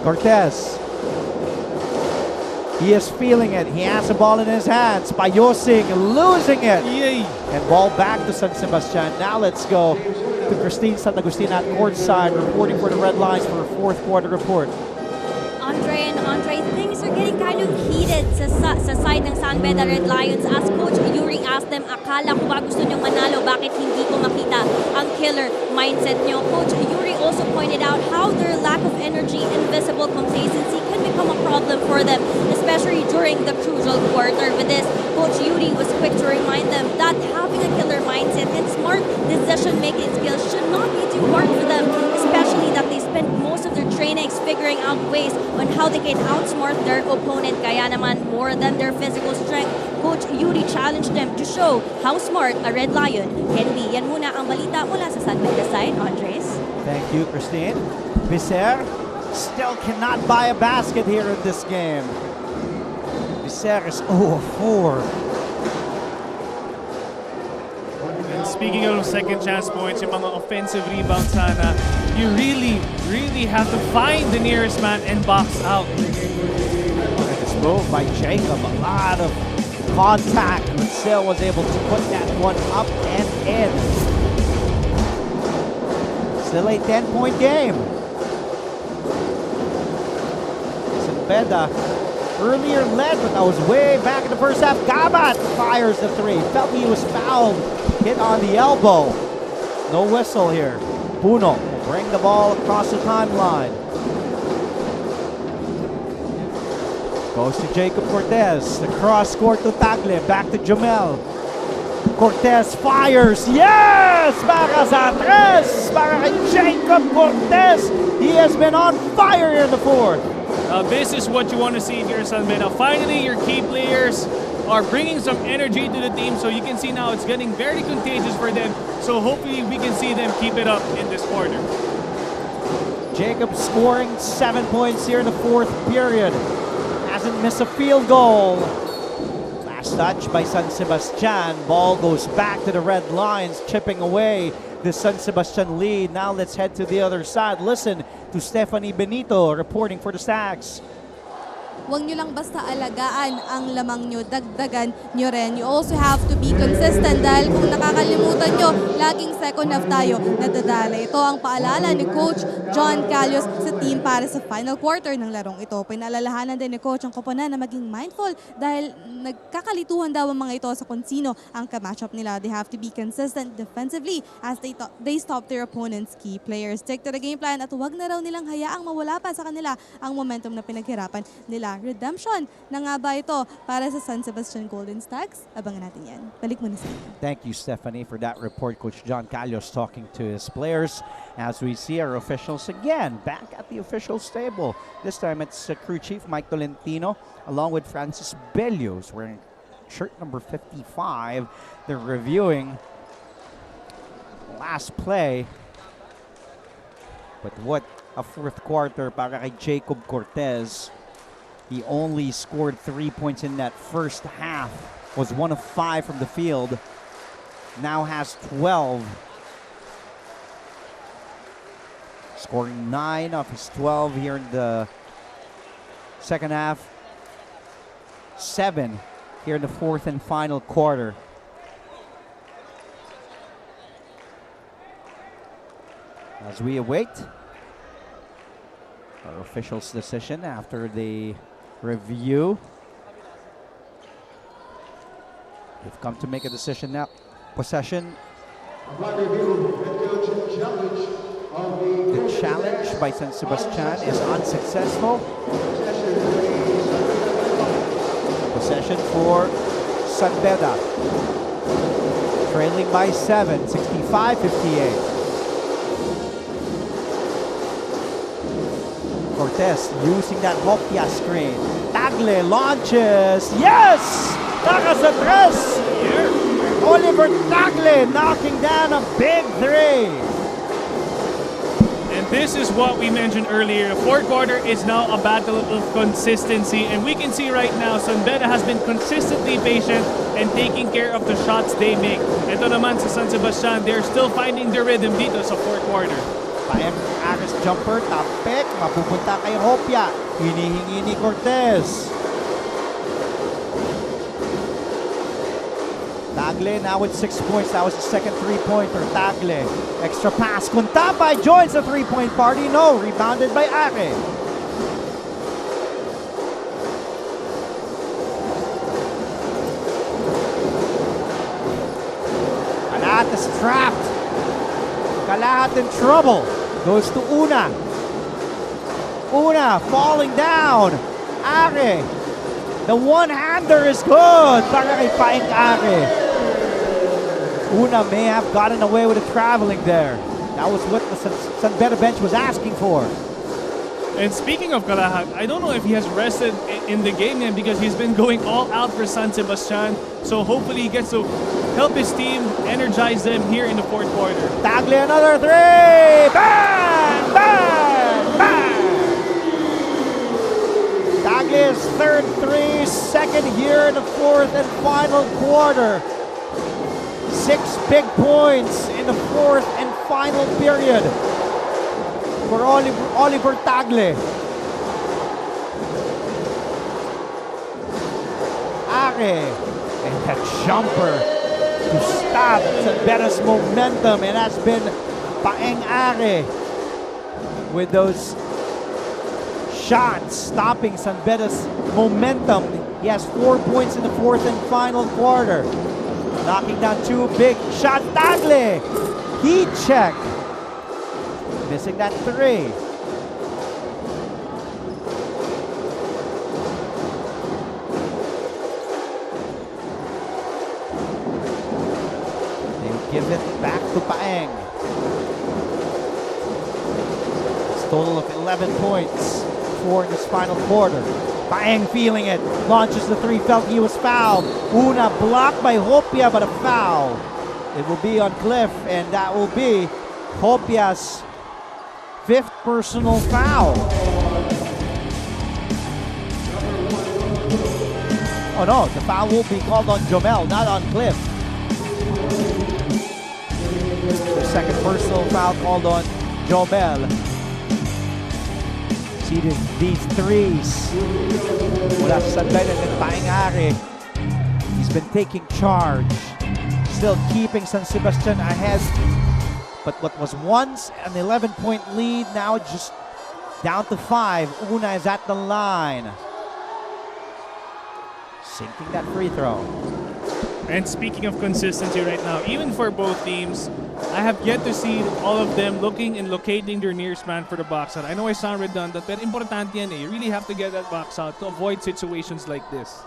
Cortez. He is feeling it. He has the ball in his hands. Payosing losing it. Yay! And ball back to San Sebastian. Now let's go to Christine Santagustin at courtside, reporting for the Red Lions for a fourth quarter report. Andre, things are getting kind of heated sa side ng San Beda Red Lions as Coach Yuri asked them, akala ko ba gusto nyo manalo, bakit hindi ko makita ang killer mindset nyo? Coach Yuri also pointed out how their lack of energy and visible complacency can become a problem for them, especially during the crucial quarter. With this, Coach Yuri was quick to remind them that having a killer mindset and smart decision-making skills should not be too hard for them, especially that they spend most of their trainings figuring out ways on how they can outsmart their opponent. Kaya naman, more than their physical strength, Coach Yuri challenged them to show how smart a Red Lion can be. Yan muna ang balita mula sa San Beda side. Andres? Thank you, Christine. Visser still cannot buy a basket here in this game. Visser is 0-4. And speaking of second chance points, yung mga offensive rebounds sana, you really have to find the nearest man and box out. This move by Jacob, a lot of contact, but still was able to put that one up and in. Still a 10-point game. San Beda earlier led, but that was way back in the first half. Gabat fires the 3. Felt he was fouled. Hit on the elbow. No whistle here. Puno will bring the ball across the timeline. Goes to Jacob Cortez. The cross court to Tagle. Back to Jomel. Cortez fires. Yes! Para sa 3! Para kay Jacob Cortez. He has been on fire in the fourth. This is what you want to see here, San Beda. Finally, your key players are bringing some energy to the team, so you can see now it's getting very contagious for them. So hopefully we can see them keep it up in this quarter. Jacob scoring 7 points here in the fourth period. Hasn't missed a field goal. Last touch by San Sebastian. Ball goes back to the Red Lions, chipping away the San Sebastian lead. Now let's head to the other side. Listen to Stephanie Benito reporting for the Stags. huwag nyo lang basta alagaan ang lamang nyo, dagdagan nyo rin. You also have to be consistent dahil kung nakakalimutan nyo, laging second half tayo nadadala. Ito ang paalala ni Coach John Calios sa team para sa final quarter ng larong ito. Pinalalahanan din ni Coach ang koponan na maging mindful dahil nagkakalituhan daw ang mga ito sa kung sino ang ka-matchup nila. They have to be consistent defensively as they stop their opponent's key players. Stick to the game plan at huwag na raw nilang hayaang mawala pa sa kanila ang momentum na pinaghirapan nila. Redemption na nga ba ito para sa San Sebastian Golden Stags? Abangan natin yan. Balik muna sa inyo. Thank you, Stephanie, for that report. Coach John Calios talking to his players as we see our officials again back at the officials table. This time it's crew chief Mike Tolentino along with Francis Bellios wearing shirt number 55. They're reviewing last play. But what a fourth quarter para kay Jacob Cortez. He only scored 3 points in that first half. Was 1 of 5 from the field. Now has 12. Scoring 9 of his 12 here in the second half. 7 here in the fourth and final quarter. As we await our officials' decision after the review. They've come to make a decision now. Possession. The challenge by San Sebastian is unsuccessful. Possession for San Beda. Trailing by 7, 65-58. Cortez using that Hopia screen. Tagle launches. Yes! Taga sa tres! Oliver Tagle knocking down a big three. And this is what we mentioned earlier. The fourth quarter is now a battle of consistency. And we can see right now, San Beda has been consistently patient and taking care of the shots they make. Ito naman sa San Sebastian, they're still finding their rhythm dito sa fourth quarter. Paem Aris jumper, top pick, mapupunta kay Hopia. Hinihingi ni Cortez. Tagle now with 6 points. That was the second three-pointer. Tagle. Extra pass. Kuntabay joins the three-point party. No, rebounded by Are. Kalat is trapped. Kalat in trouble. Goes to Una. Una falling down. Are. The one-hander is good para kay Paeng Are. Una may have gotten away with the traveling there. That was what the San Beda bench was asking for. And speaking of Kalahat, I don't know if he has rested in the game yet because he's been going all out for San Sebastian. So hopefully he gets to help his team, energize them here in the fourth quarter. Tagle another three! Bang! Bang! Bang! Tagle's third three, second here in the fourth and final quarter. 6 big points in the fourth and final period for Oliver Tagle. Are and that jumper to stop San Beda's momentum, and that's been Paeng Are with those shots stopping San Beda's momentum. He has 4 points in the fourth and final quarter. Knocking down 2 big shots. Tagle! Heat check. Missing that 3. They give it back to Paeng. It's a total of 11 points for in this final quarter. Paeng feeling it, launches the 3, felt he was fouled. Una blocked by Hopia, but a foul. It will be on Cliff, and that will be Hopia's 5th personal foul. Oh no, the foul will be called on Jomel, not on Cliff. The second personal foul called on Jomel. See these threes. Mula sa San Beda and Paingare. He's been taking charge. Still keeping San Sebastian ahead. But what was once an 11-point lead, now just down to 5. Una is at the line. Sinking that free throw. And speaking of consistency right now, even for both teams, I have yet to see all of them looking and locating their nearest man for the box out. I know I sound redundant, but importante yan eh. You really have to get that box out to avoid situations like this.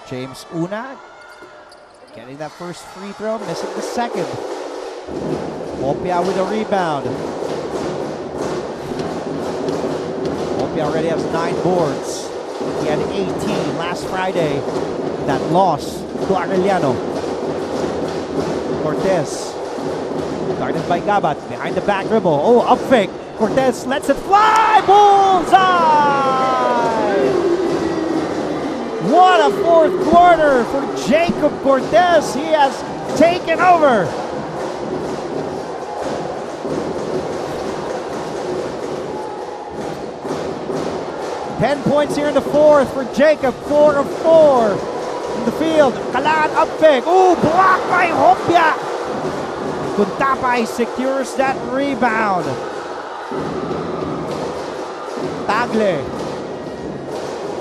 James Una getting that first free throw, missing the second. Opia with a rebound. Opia already has 9 boards. He had 18 last Friday. That loss to Arellano. Cortez, guarded by Gabat, behind the back dribble. Oh, up fake. Cortez lets it fly. Bullseye! What a fourth quarter for Jacob Cortez. He has taken over. Ten points here in the fourth for Jacob. 4 of 4 in the field. Kalan up fake. Ooh, blocked by Hopia. Kuntapay secures that rebound. Tagle.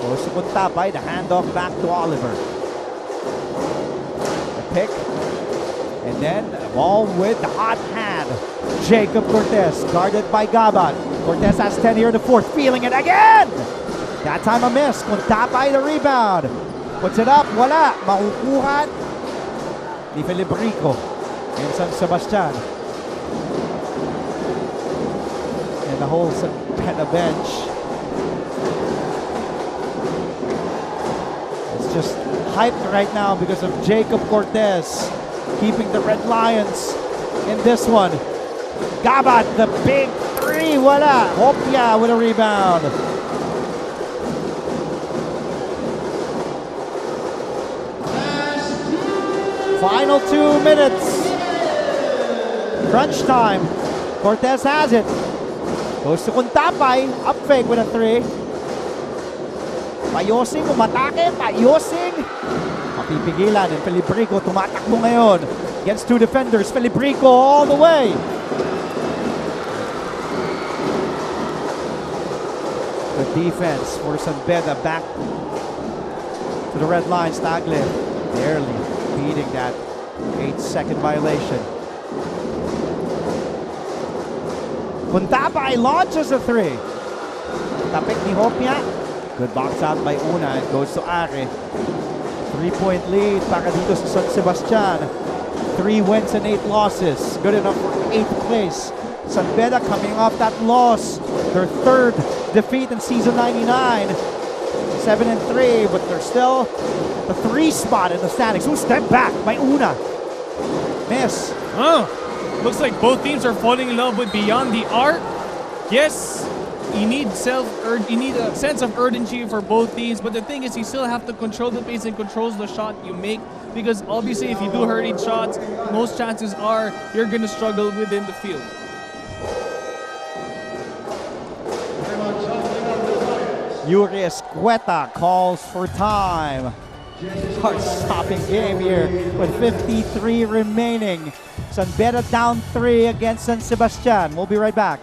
Goes to Kuntapay. The handoff back to Oliver. The pick. And then the ball with the hot hand. Jacob Cortez guarded by Gabat. Cortez has 10 here in the fourth. Feeling it again. That time a miss. Kuntapay the rebound. Puts it up. Wala. Makukuha ni Felibrico and San Sebastian. And the whole San Beda bench. It's just hyped right now because of Jacob Cortez keeping the Red Lions in this one. Gabat, the big three. Wala. Hopia with a rebound. Final 2 minutes. Crunch time. Cortez has it. Goes to Kuntapay. Up fake with a 3. Payosing, umatake. Payosing. Mapipigilan. And Felibrico tumatakbo ngayon against 2 defenders. Felibrico all the way. The defense for San Beda back to the red line. Tagle barely beating that 8-second violation. Kuntapay launches a 3. Tapik ni Hopia. Good box out by Una. It goes to Are. 3-point lead para dito sa San Sebastian. 3 wins and 8 losses. Good enough for 8th place. San Beda coming off that loss. Their 3rd defeat in season 99. 7-3, but they're still the 3 spot in the standings. Ooh, step back by Una. Miss. Oh, looks like both teams are falling in love with Beyond the Arc. Yes, you need a sense of urgency for both teams, but the thing is you still have to control the pace and control the shot you make, because obviously if you do hurried shots, most chances are you're going to struggle within the field. Yuri Escueta calls for time. Heart-stopping game here with 53 remaining. San Beda down 3 against San Sebastian. We'll be right back.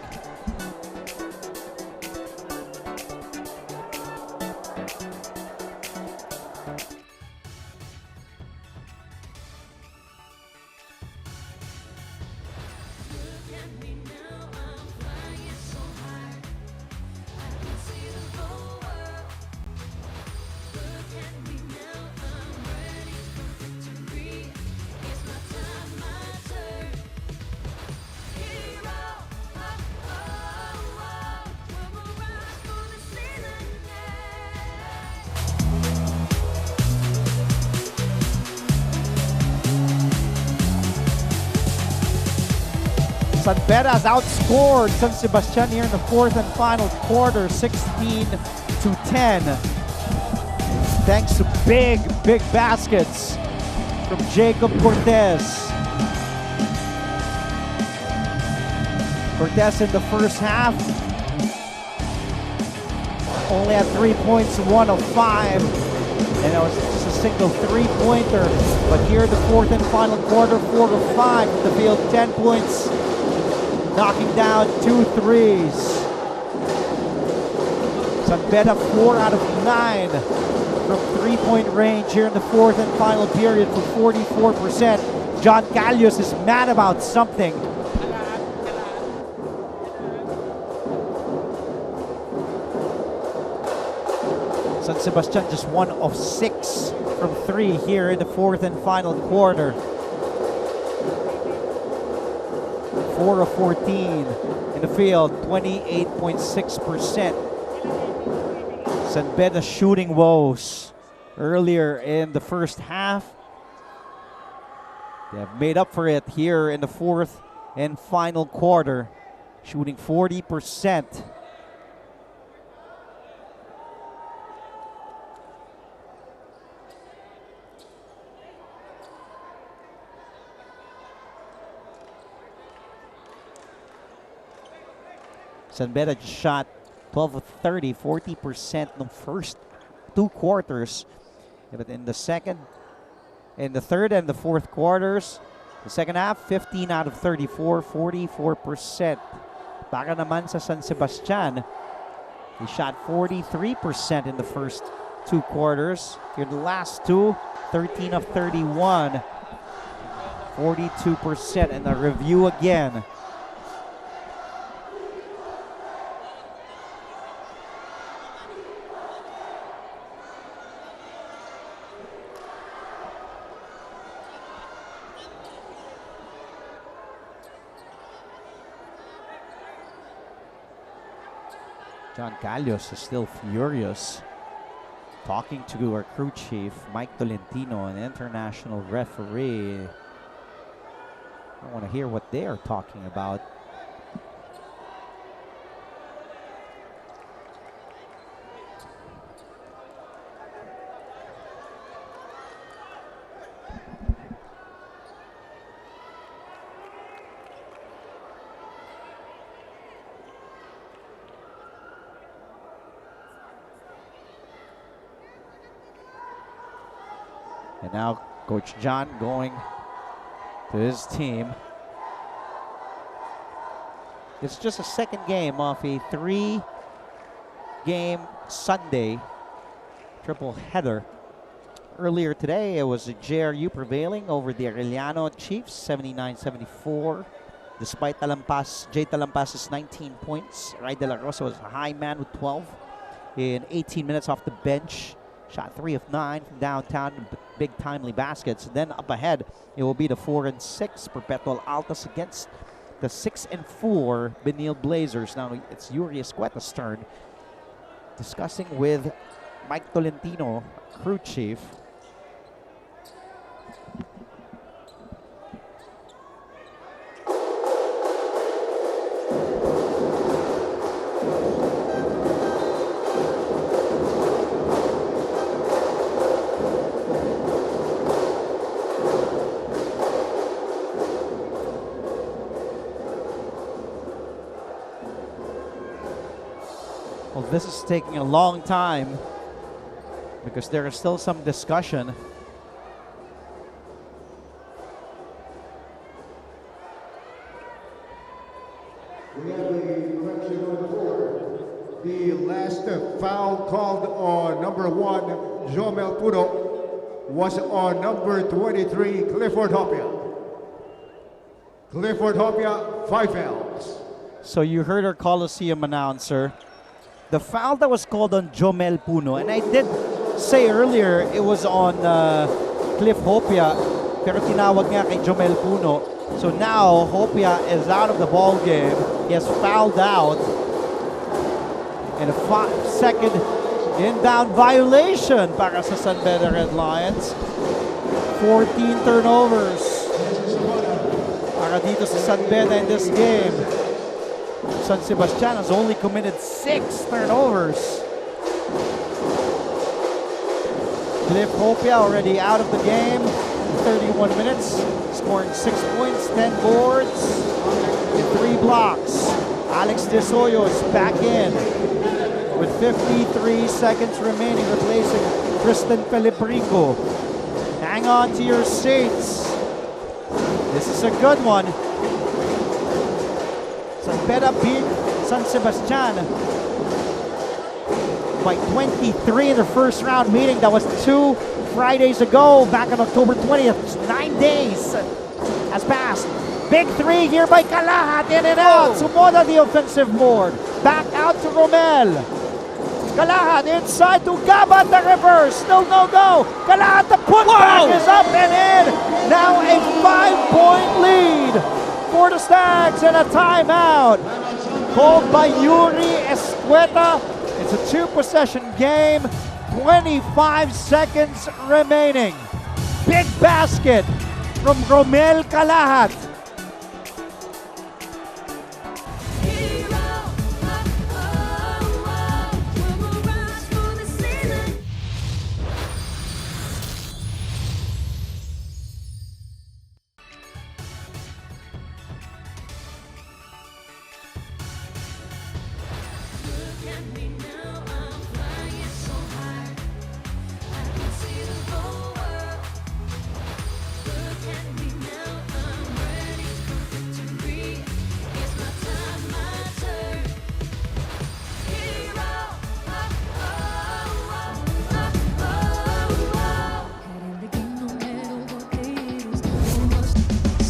San Beda has outscored San Sebastian here in the 4th and final quarter, 16-10. Thanks to big baskets from Jacob Cortez. Cortez in the first half only had 3 points, 1 of 5. And it was just a single three-pointer. But here in the fourth and final quarter, 4 of 5 from the field, 10 points, knocking down 2 threes. Beda 4 out of 9 from three-point range here in the fourth and final period for 44%. John Callios is mad about something. San Sebastian just 1 of 6 from 3 here in the fourth and final quarter. 4 of 14 in the field, 28.6%. San Beda shooting woes earlier in the first half. They have made up for it here in the fourth and final quarter, shooting 40%. San Beda just shot 12 of 30, 40% in the first 2 quarters. But in the third and the fourth quarters, the second half, 15 out of 34, 44%. Para naman sa San Sebastian, he shot 43% in the first 2 quarters. Here the last 2, 13 of 31, 42%. And a review again. John Callios is still furious, talking to our crew chief, Mike Tolentino, an international referee. I want to hear what they are talking about. And now Coach John going to his team. It's just a second game of a 3-game Sunday triple header. Earlier today, it was the JRU prevailing over the Arellano Chiefs, 79-74. Despite Jay Talampas's 19 points, Ray De La Rosa was a high man with 12 in 18 minutes off the bench. Shot 3 of 9 from downtown, big timely baskets. Then up ahead, it will be the 4 and 6 Perpetual Altas against the 6 and 4 Benil Blazers. Now it's Yuri Escueta's turn, discussing with Mike Tolentino, crew chief. Well, this is taking a long time because there is still some discussion. We have the correction on the board. The last foul called on number 1, Jomel Puno, was on number 23, Clifford Hopia. Clifford Hopia, 5 fouls. So you heard our Coliseum announcer. The foul that was called on Jomel Puno, and I did say earlier it was on Cliff Hopia, pero tinawag nga kay Jomel Puno. So now Hopia is out of the ball game. He has fouled out. And a 5-second inbound violation para sa San Beda Red Lions. 14 turnovers para dito sa San Beda in this game. San Sebastian has only committed 6 turnovers. Cliff Hopia already out of the game in 31 minutes, scoring 6 points, 10 boards, and 3 blocks. Alex De Soyo is back in with 53 seconds remaining, replacing Tristan Pelebrico. Hang on to your seats. This is a good one. Beda beat San Sebastian by 23 in their first round meeting. That was 2 Fridays ago, back on October 20th. Just 9 days has passed. Big three here by Kalahat, in and out. Sumoda the offensive board. Back out to Jomel. Kalahat inside to Gabat, the reverse. Still no go. Kalahat, the putback is up and in. Now a 5-point lead for the Stags and a timeout called by Yuri Escueta. It's a 2-possession game, 25 seconds remaining. Big basket from Jomel Kalahat.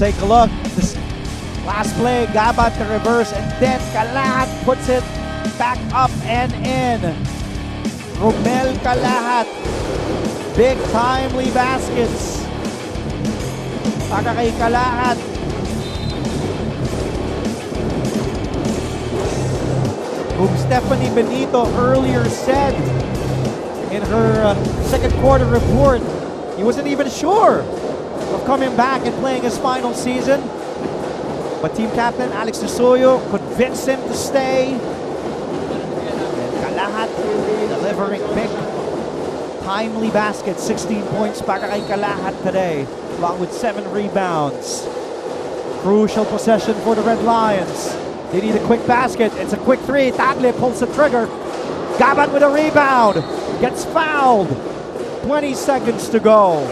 Take a look. This last play, Gabat to reverse, and then Kalahat puts it back up and in. Jomel Kalahat. Big timely baskets. Para kay Kalahat. Whom Stephanie Benito earlier said in her second quarter report, he wasn't even sure of coming back and playing his final season. But team captain Alex Desoyo convinced him to stay. And Kalahat delivering big, timely baskets. 16 points para kay Kalahat today, along with 7 rebounds. Crucial possession for the Red Lions. They need a quick basket. It's a quick three. Tagle pulls the trigger. Gabat with a rebound. Gets fouled. 20 seconds to go.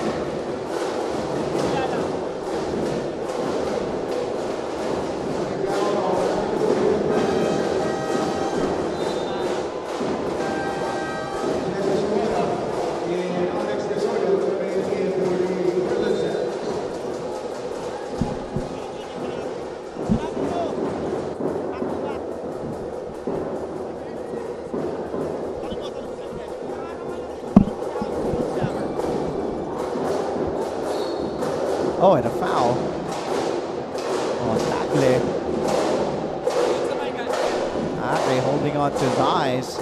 Oh, and a foul on Tagle. Tagle holding on to his eyes.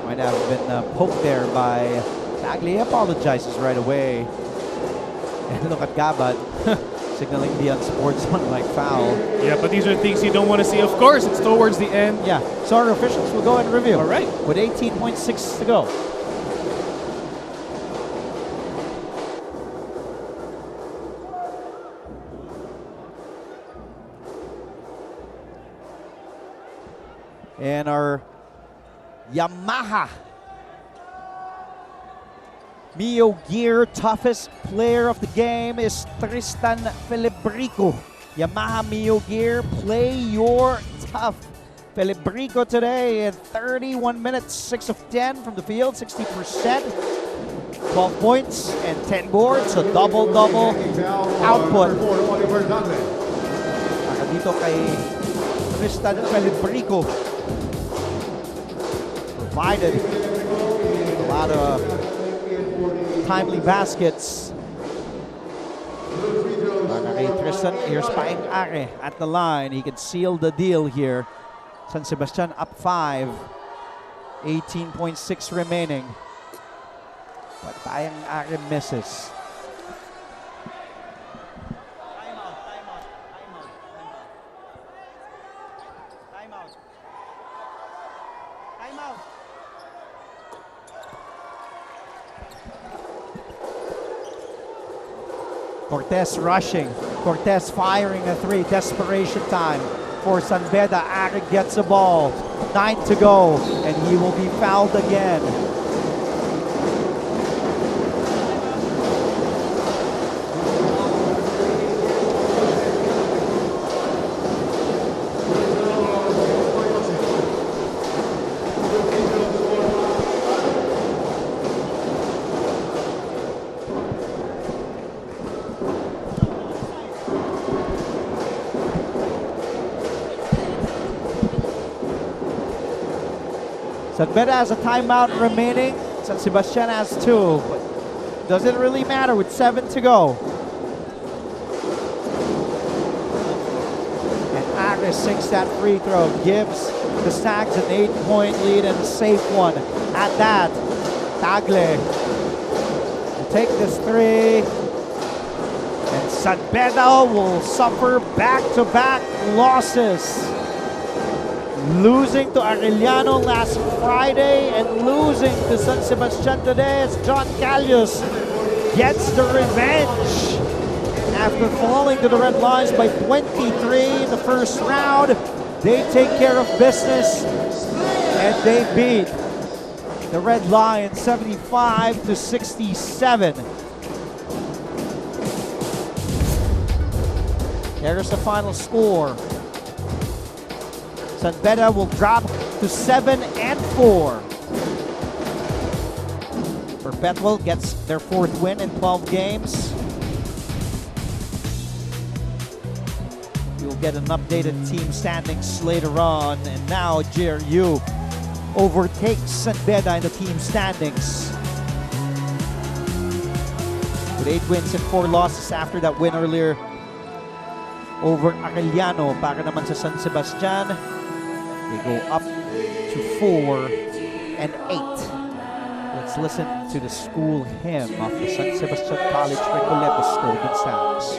Might have been poked there by Tagle. He apologizes right away. And look at Gabat signaling the unsportsmanlike foul. Yeah, but these are things you don't want to see. Of course, it's towards the end. Yeah, so our officials will go ahead and review. All right. With 18.6 to go. And our Yamaha Mio Gear toughest player of the game is Tristan Pelebrico. Yamaha Mio Gear, play your tough. Pelebrico today in 31 minutes, 6 of 10 from the field, 60%. 12 points and 10 boards, so double-double output. Para dito kay Tristan Pelebrico. Provided a lot of timely baskets. Para kay Tristan, here's Paeng Are at the line. He can seal the deal here. San Sebastian up 5. 18.6 remaining. But Paeng Are misses. Cortez rushing. Cortez firing a three. Desperation time for San Beda. Are gets the ball. 9 to go, and he will be fouled again. Beda has a timeout remaining. Sebastian has 2, but doesn't really matter with 7 to go. And Agnes sinks that free throw, gives the Stags an 8-point lead and a safe one. At that, Tagle will take this 3. And Beda will suffer back-to-back losses. Losing to Arellano last Friday and losing to San Sebastian today as John Callius gets the revenge. After falling to the Red Lions by 23 in the first round, they take care of business and they beat the Red Lions 75-67. Here's the final score. Beda will drop to 7-4. Perpetual gets their 4th win in 12 games. You'll get an updated team standings later on. And now JRU overtakes Beda in the team standings with 8 wins and 4 losses after that win earlier over Arellano. Para naman sa San Sebastian, they go up to 4-8. Let's listen to the school hymn of the San Sebastian College Recoletos Golden Sounds.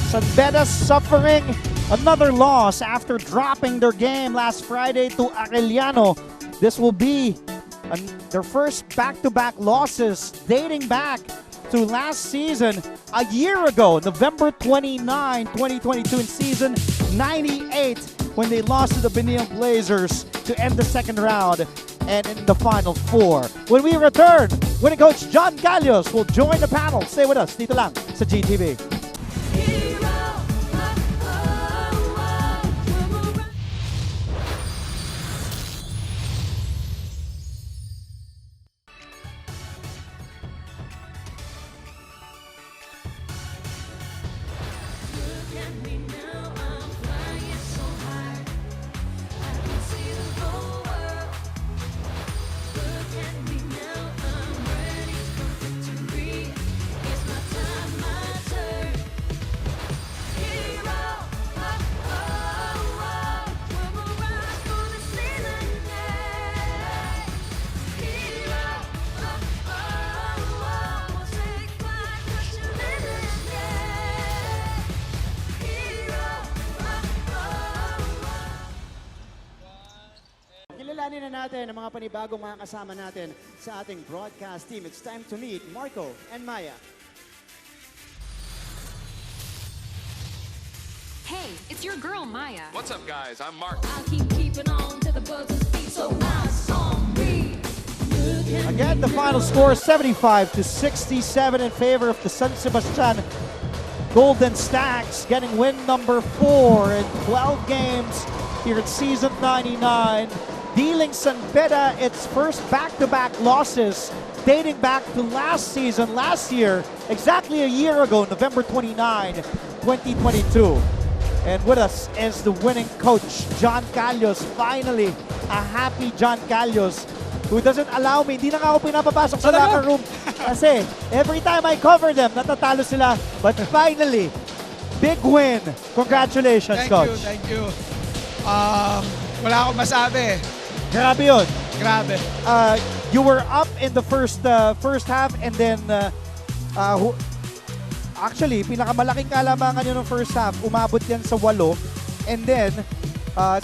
San Beda suffering another loss after dropping their game last Friday to Arellano. This will be their first back-to-back losses dating back to last season a year ago, November 29, 2022 in season 98 when they lost to the Beneon Blazers to end the second round and in the Final Four. When we return, winning coach John Gallos will join the panel. Stay with us dito lang sa GTV. Kilalanin na natin ang mga panibagong mga kasama natin sa ating broadcast team. It's time to meet Marco and Maya. Hey, it's your girl, Maya. What's up, guys? I'm Mark. I'll keep keeping on to the buzzers beat, so my song read. Again, the final score 75-67 in favor of the San Sebastian Golden Stacks, getting win number 4 in 12 games here at season 99, dealing San Beda its first back-to-back losses dating back to last season, last year, exactly a year ago, November 29, 2022. And with us is the winning coach, John Gallos. Finally, a happy John Gallos who doesn't allow me, hindi na nga ako pinapapasok sa locker room kasi every time I cover them, natatalo sila. But finally, big win. Congratulations, Coach. Thank you. Wala akong masabi. Grabe yun. Grabe. You were up in the first half and then actually, pinakamalaking kalamangan yun ng first half, umabot yan sa 8 and then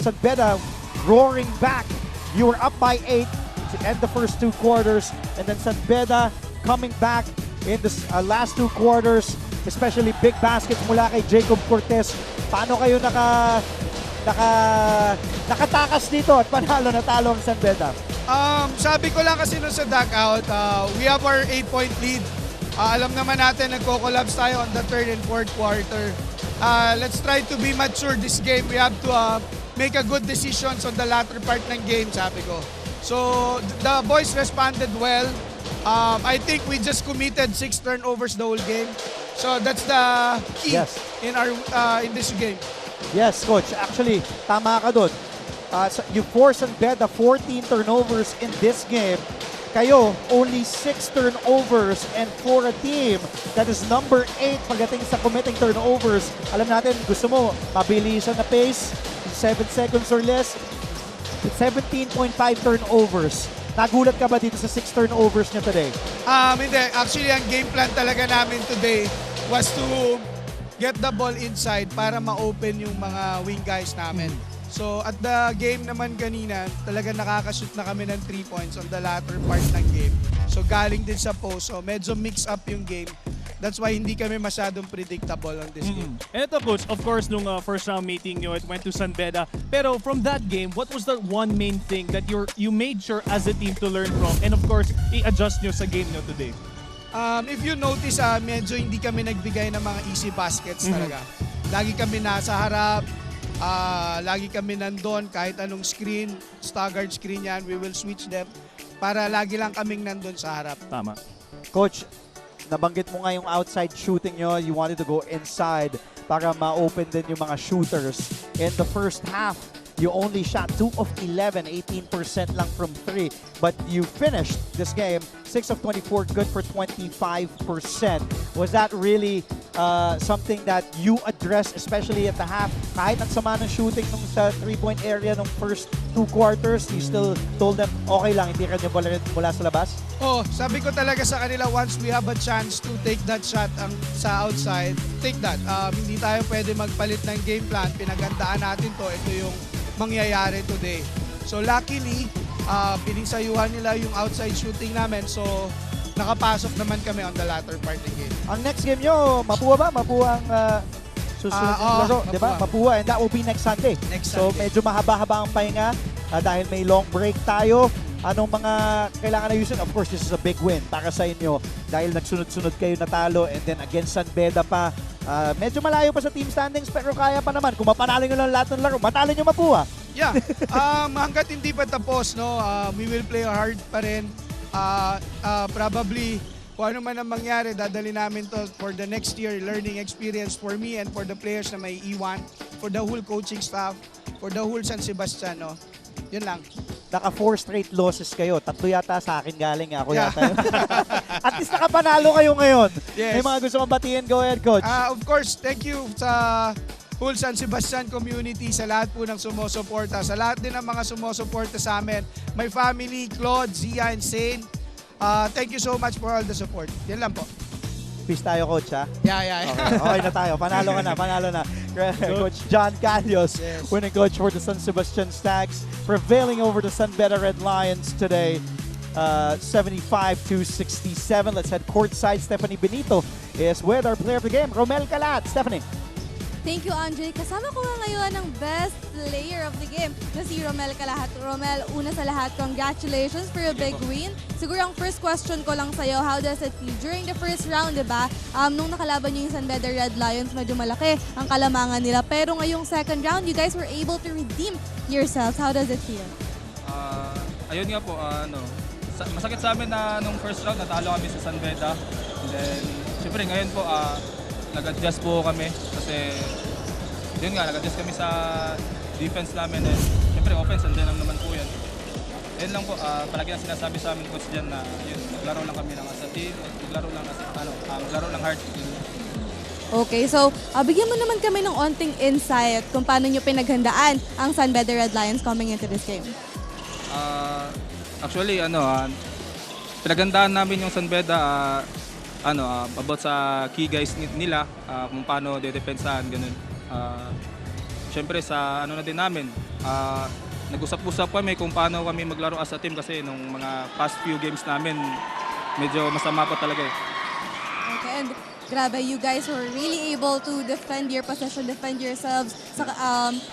San Beda roaring back. You were up by 8 to end the first 2 quarters and then San Beda coming back in the last 2 quarters, especially big baskets mula kay Jacob Cortez. Paano kayo nakatakas dito at natalo ang San Beda? Sabi ko lang kasi nung sa dugout, we have our 8-point lead. Alam naman natin, nagko-collapse tayo on the 3rd and 4th quarter. Let's try to be mature this game. We have to make a good decisions on the latter part ng game, sabi ko. So, the boys responded well. I think we just committed 6 turnovers the whole game. So, that's the key in this game. Yes, Coach. Actually, tama ka doon. You forced San Beda 14 turnovers in this game. Kayo, only 6 turnovers, and for a team that is number 8 pagdating sa committing turnovers, alam natin, gusto mo mabilisan na pace, 7 seconds or less, 17.5 turnovers. Nagulat ka ba dito sa 6 turnovers niya today? Hindi. Actually, ang game plan talaga namin today was to get the ball inside para ma-open yung mga wing guys namin. So, at the game naman kanina, talaga nakakashoot na kami ng 3 points on the latter part ng game. So, galing din sa post. So, medyo mix up yung game. That's why hindi kami masyadong predictable on this game. And ito, Coach, of course, nung first round meeting nyo, it went to San Beda. Pero from that game, what was the one main thing that you made sure as a team to learn from and of course, i-adjust nyo sa game nyo today? If you notice, medyo hindi kami nagbigay ng mga easy baskets talaga. Lagi kami nasa harap, lagi kami nandun, kahit anong screen, staggered screen yan, we will switch them para lagi lang kaming nandun sa harap. Tama. Coach, nabanggit mo nga yung outside shooting nyo, you wanted to go inside para ma-open din yung mga shooters. In the first half, you only shot 2 of 11, 18% lang from 3. But you finished this game 6 of 24, good for 25%. Was that really something that you address, especially at the half? Kahit ang sama ng shooting nung sa 3-point area nung first 2 quarters, you still told them, okay lang, hindi ka nyo mula sa labas? Oh, sabi ko talaga sa kanila, once we have a chance to take that shot sa outside, take that. Hindi tayo pwede magpalit ng game plan. Pinagandaan natin to. Ito yung mangyayari today. So luckily, pinisayuhan nila yung outside shooting namin. So nakapasok naman kami on the latter part ng game. Ang next game nyo, Mapua ba? Mapua ang susunod na laro, di ba? Mapua, and that will be next Sunday. So medyo mahaba-haba ang pahinga dahil may long break tayo. Anong mga kailangan ayusin? Of course, this is a big win para sa inyo dahil nagsunod-sunod kayo natalo and then against San Beda pa. Medyo malayo pa sa team standings pero kaya pa naman. Kung mapanalo nyo lang lahat ng laro, matalo nyo Mapua. Yeah, hanggat hindi pa tapos, no, we will play hard pa rin. Probably, kung ano man ang mangyari, dadali namin to for the next year, learning experience for me and for the players na may iwan, for the whole coaching staff, for the whole San Sebastian, no. Yun lang. Naka 4 straight losses kayo. 3 yata sa akin galing. Ako yata yun. At least nakapanalo kayo ngayon. Yes. May mga gusto kong batiin. Go ahead, Coach. Of course, thank you sa whole San Sebastian community, sa lahat po ng sumusuporta, sa lahat din ng mga sumusuporta sa amin. My family, Claude, Zia, and Zane. Thank you so much for all the support. Yan lang po. Peace tayo, Coach, ha? Yeah. Okay na tayo. Panalo na. Coach John Calios, winning coach for the San Sebastian Stags, prevailing over the San Beda Red Lions today, 75-67. Let's head courtside. Stephanie Benito is with our player of the game, Jomel Kalat. Stephanie. Thank you, Andre. Kasama ko nga ngayon ang best player of the game na si Jomel Kalat. Jomel, una sa lahat, congratulations for a big win. Siguro ang first question ko lang sa'yo, how does it feel? During the first round, diba, nung nakalaban niyo yung San Beda Red Lions, medyo malaki ang kalamangan nila. Pero ngayong second round, you guys were able to redeem yourselves. How does it feel? Ayun nga po, masakit sa amin na nung first round, natalo kami sa San Beda. And then, syempre ngayon po, nag-adjust po kami kasi yun nga, nag-adjust kami sa defense namin and syempre offense, andyan lang naman po yan. Yun lang po, palagi ang sinasabi sa amin coach dyan na yun, maglaro lang kami ng as a team, maglaro lang hard. Okay, so bigyan mo naman kami ng onting insight kung paano nyo pinaghandaan ang San Beda Red Lions coming into this game. Actually, pinaghandaan namin yung San Beda, about sa key guys nila, kung paano de-defensahan, ganun. Siyempre sa na din namin, nag-usap-usap kami kung paano kami maglaro as a team kasi nung mga past few games namin, medyo masama pa talaga eh. Okay, and grabe, you guys were really able to defend your possession, defend yourselves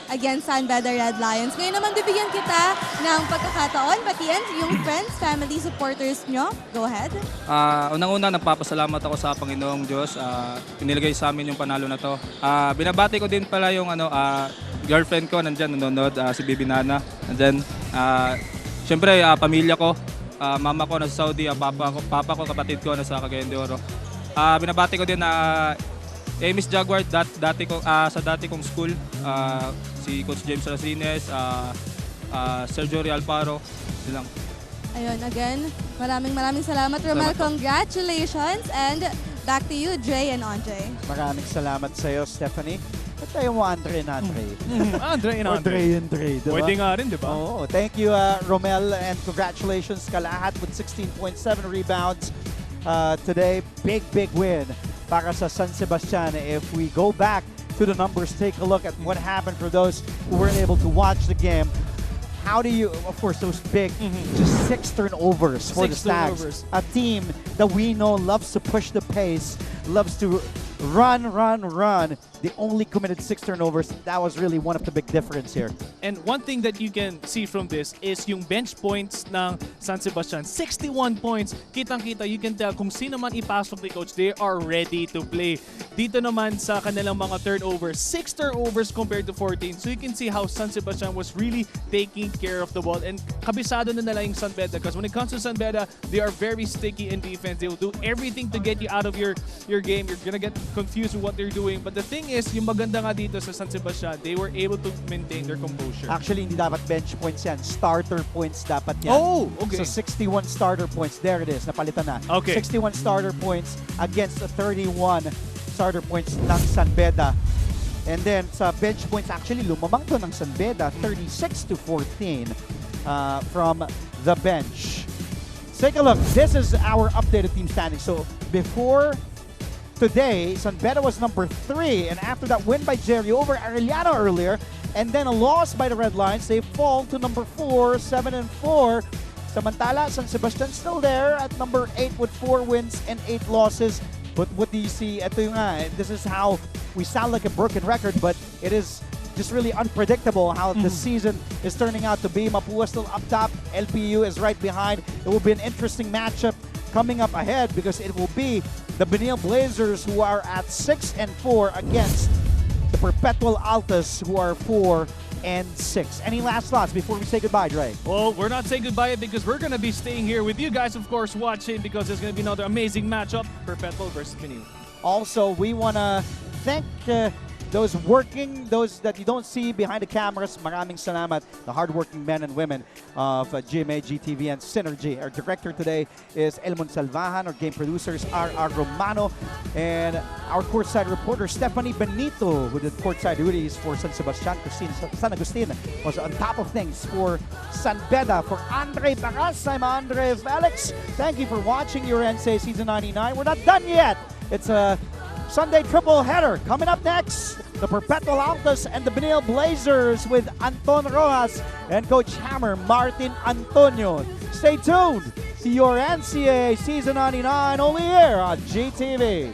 against San Beda Red Lions. Ngayon naman bibigyan kita ng pagkakataon, batiin yung friends, family, supporters nyo. Go ahead. Unang-una, nagpapasalamat ako sa Panginoong Diyos. Pinilagay sa amin yung panalo na to. Binabati ko din pala yung girlfriend ko, nandyan, nanonood, si Bibi Nana. Nandyan. Siyempre, pamilya ko, mama ko nasa Saudi, papa ko, kapatid ko nasa Cagayan de Oro. Binabati ko din na Miss Jaguar sa dati kong school, si Coach James Racines, Sergio Realparo, yun lang. Ayun, again, maraming salamat, Jomel. Congratulations, and back to you, Dre and Andre. Maraming salamat sa iyo, Stephanie. At tayo mo, Andre and Andre. Andre and Andre. Diba? Pwede nga rin, di ba? Oh, thank you, Jomel, and congratulations Kalahat with 16.7 rebounds. Today, big win para sa San Sebastian. If we go back to the numbers, take a look at what happened for those who weren't able to watch the game. How do you, of course, those big, just 6 turnovers for the Stags. A team that we know loves to push the pace, loves to run. They only committed 6 turnovers. That was really one of the big difference here. And one thing that you can see from this is yung bench points ng San Sebastian. 61 points. Kitang-kita, you can tell kung sino man ipasok ni Coach, they are ready to play. Dito naman sa kanilang mga turnovers, 6 turnovers compared to 14. So you can see how San Sebastian was really taking care of the ball. And kabisado na nila yung San Beda because when it comes to San Beda, they are very sticky in defense. They will do everything to get you out of your game. You're gonna get confused with what they're doing. But the thing is, yung maganda nga dito sa San Sebastian, they were able to maintain their composure. Actually, hindi dapat bench points yan. Starter points dapat yan. Oh, okay. So 61 starter points. There it is. Napalitan na. Okay. 61 starter points against a 31 starter points ng San Beda. And then sa bench points, actually lumamang to ng San Beda, 36-14 from the bench. Take a look. This is our updated team standing. So before today, San Beda was number 3, and after that win by Jerry over Arellano earlier, and then a loss by the Red Lions, they fall to number 4, 7-4. Samantala, San Sebastian still there at number 8 with 4 wins and 8 losses. But what do you see? Ito yung this is how we sound like a broken record, but it is just really unpredictable how the season is turning out to be. Mapua still up top. LPU is right behind. It will be an interesting matchup coming up ahead because it will be the Benil Blazers who are at 6-4 against the Perpetual Altas who are 4-6. Any last thoughts before we say goodbye, Dre? Well, we're not saying goodbye because we're going to be staying here with you guys, of course, watching because there's going to be another amazing matchup, Perpetual versus Benil. Also, we want to thank those that you don't see behind the cameras. Maraming salamat, the hardworking men and women of GMA, GTV, and Synergy. Our director today is Elmon Salvajan. Our game producers are Romano. And our courtside reporter, Stephanie Benito, who did courtside duties for San Sebastian. Christine San Agustin was on top of things for San Beda. For Andre Barras, I'm Andre Felix. Thank you for watching your NCAA Season 99. We're not done yet. It's a Sunday triple header. Coming up next, the Perpetual Altas and the Benil Blazers with Anton Rojas and Coach Hammer Martin Antonio. Stay tuned to your NCAA Season 99 only here on GTV.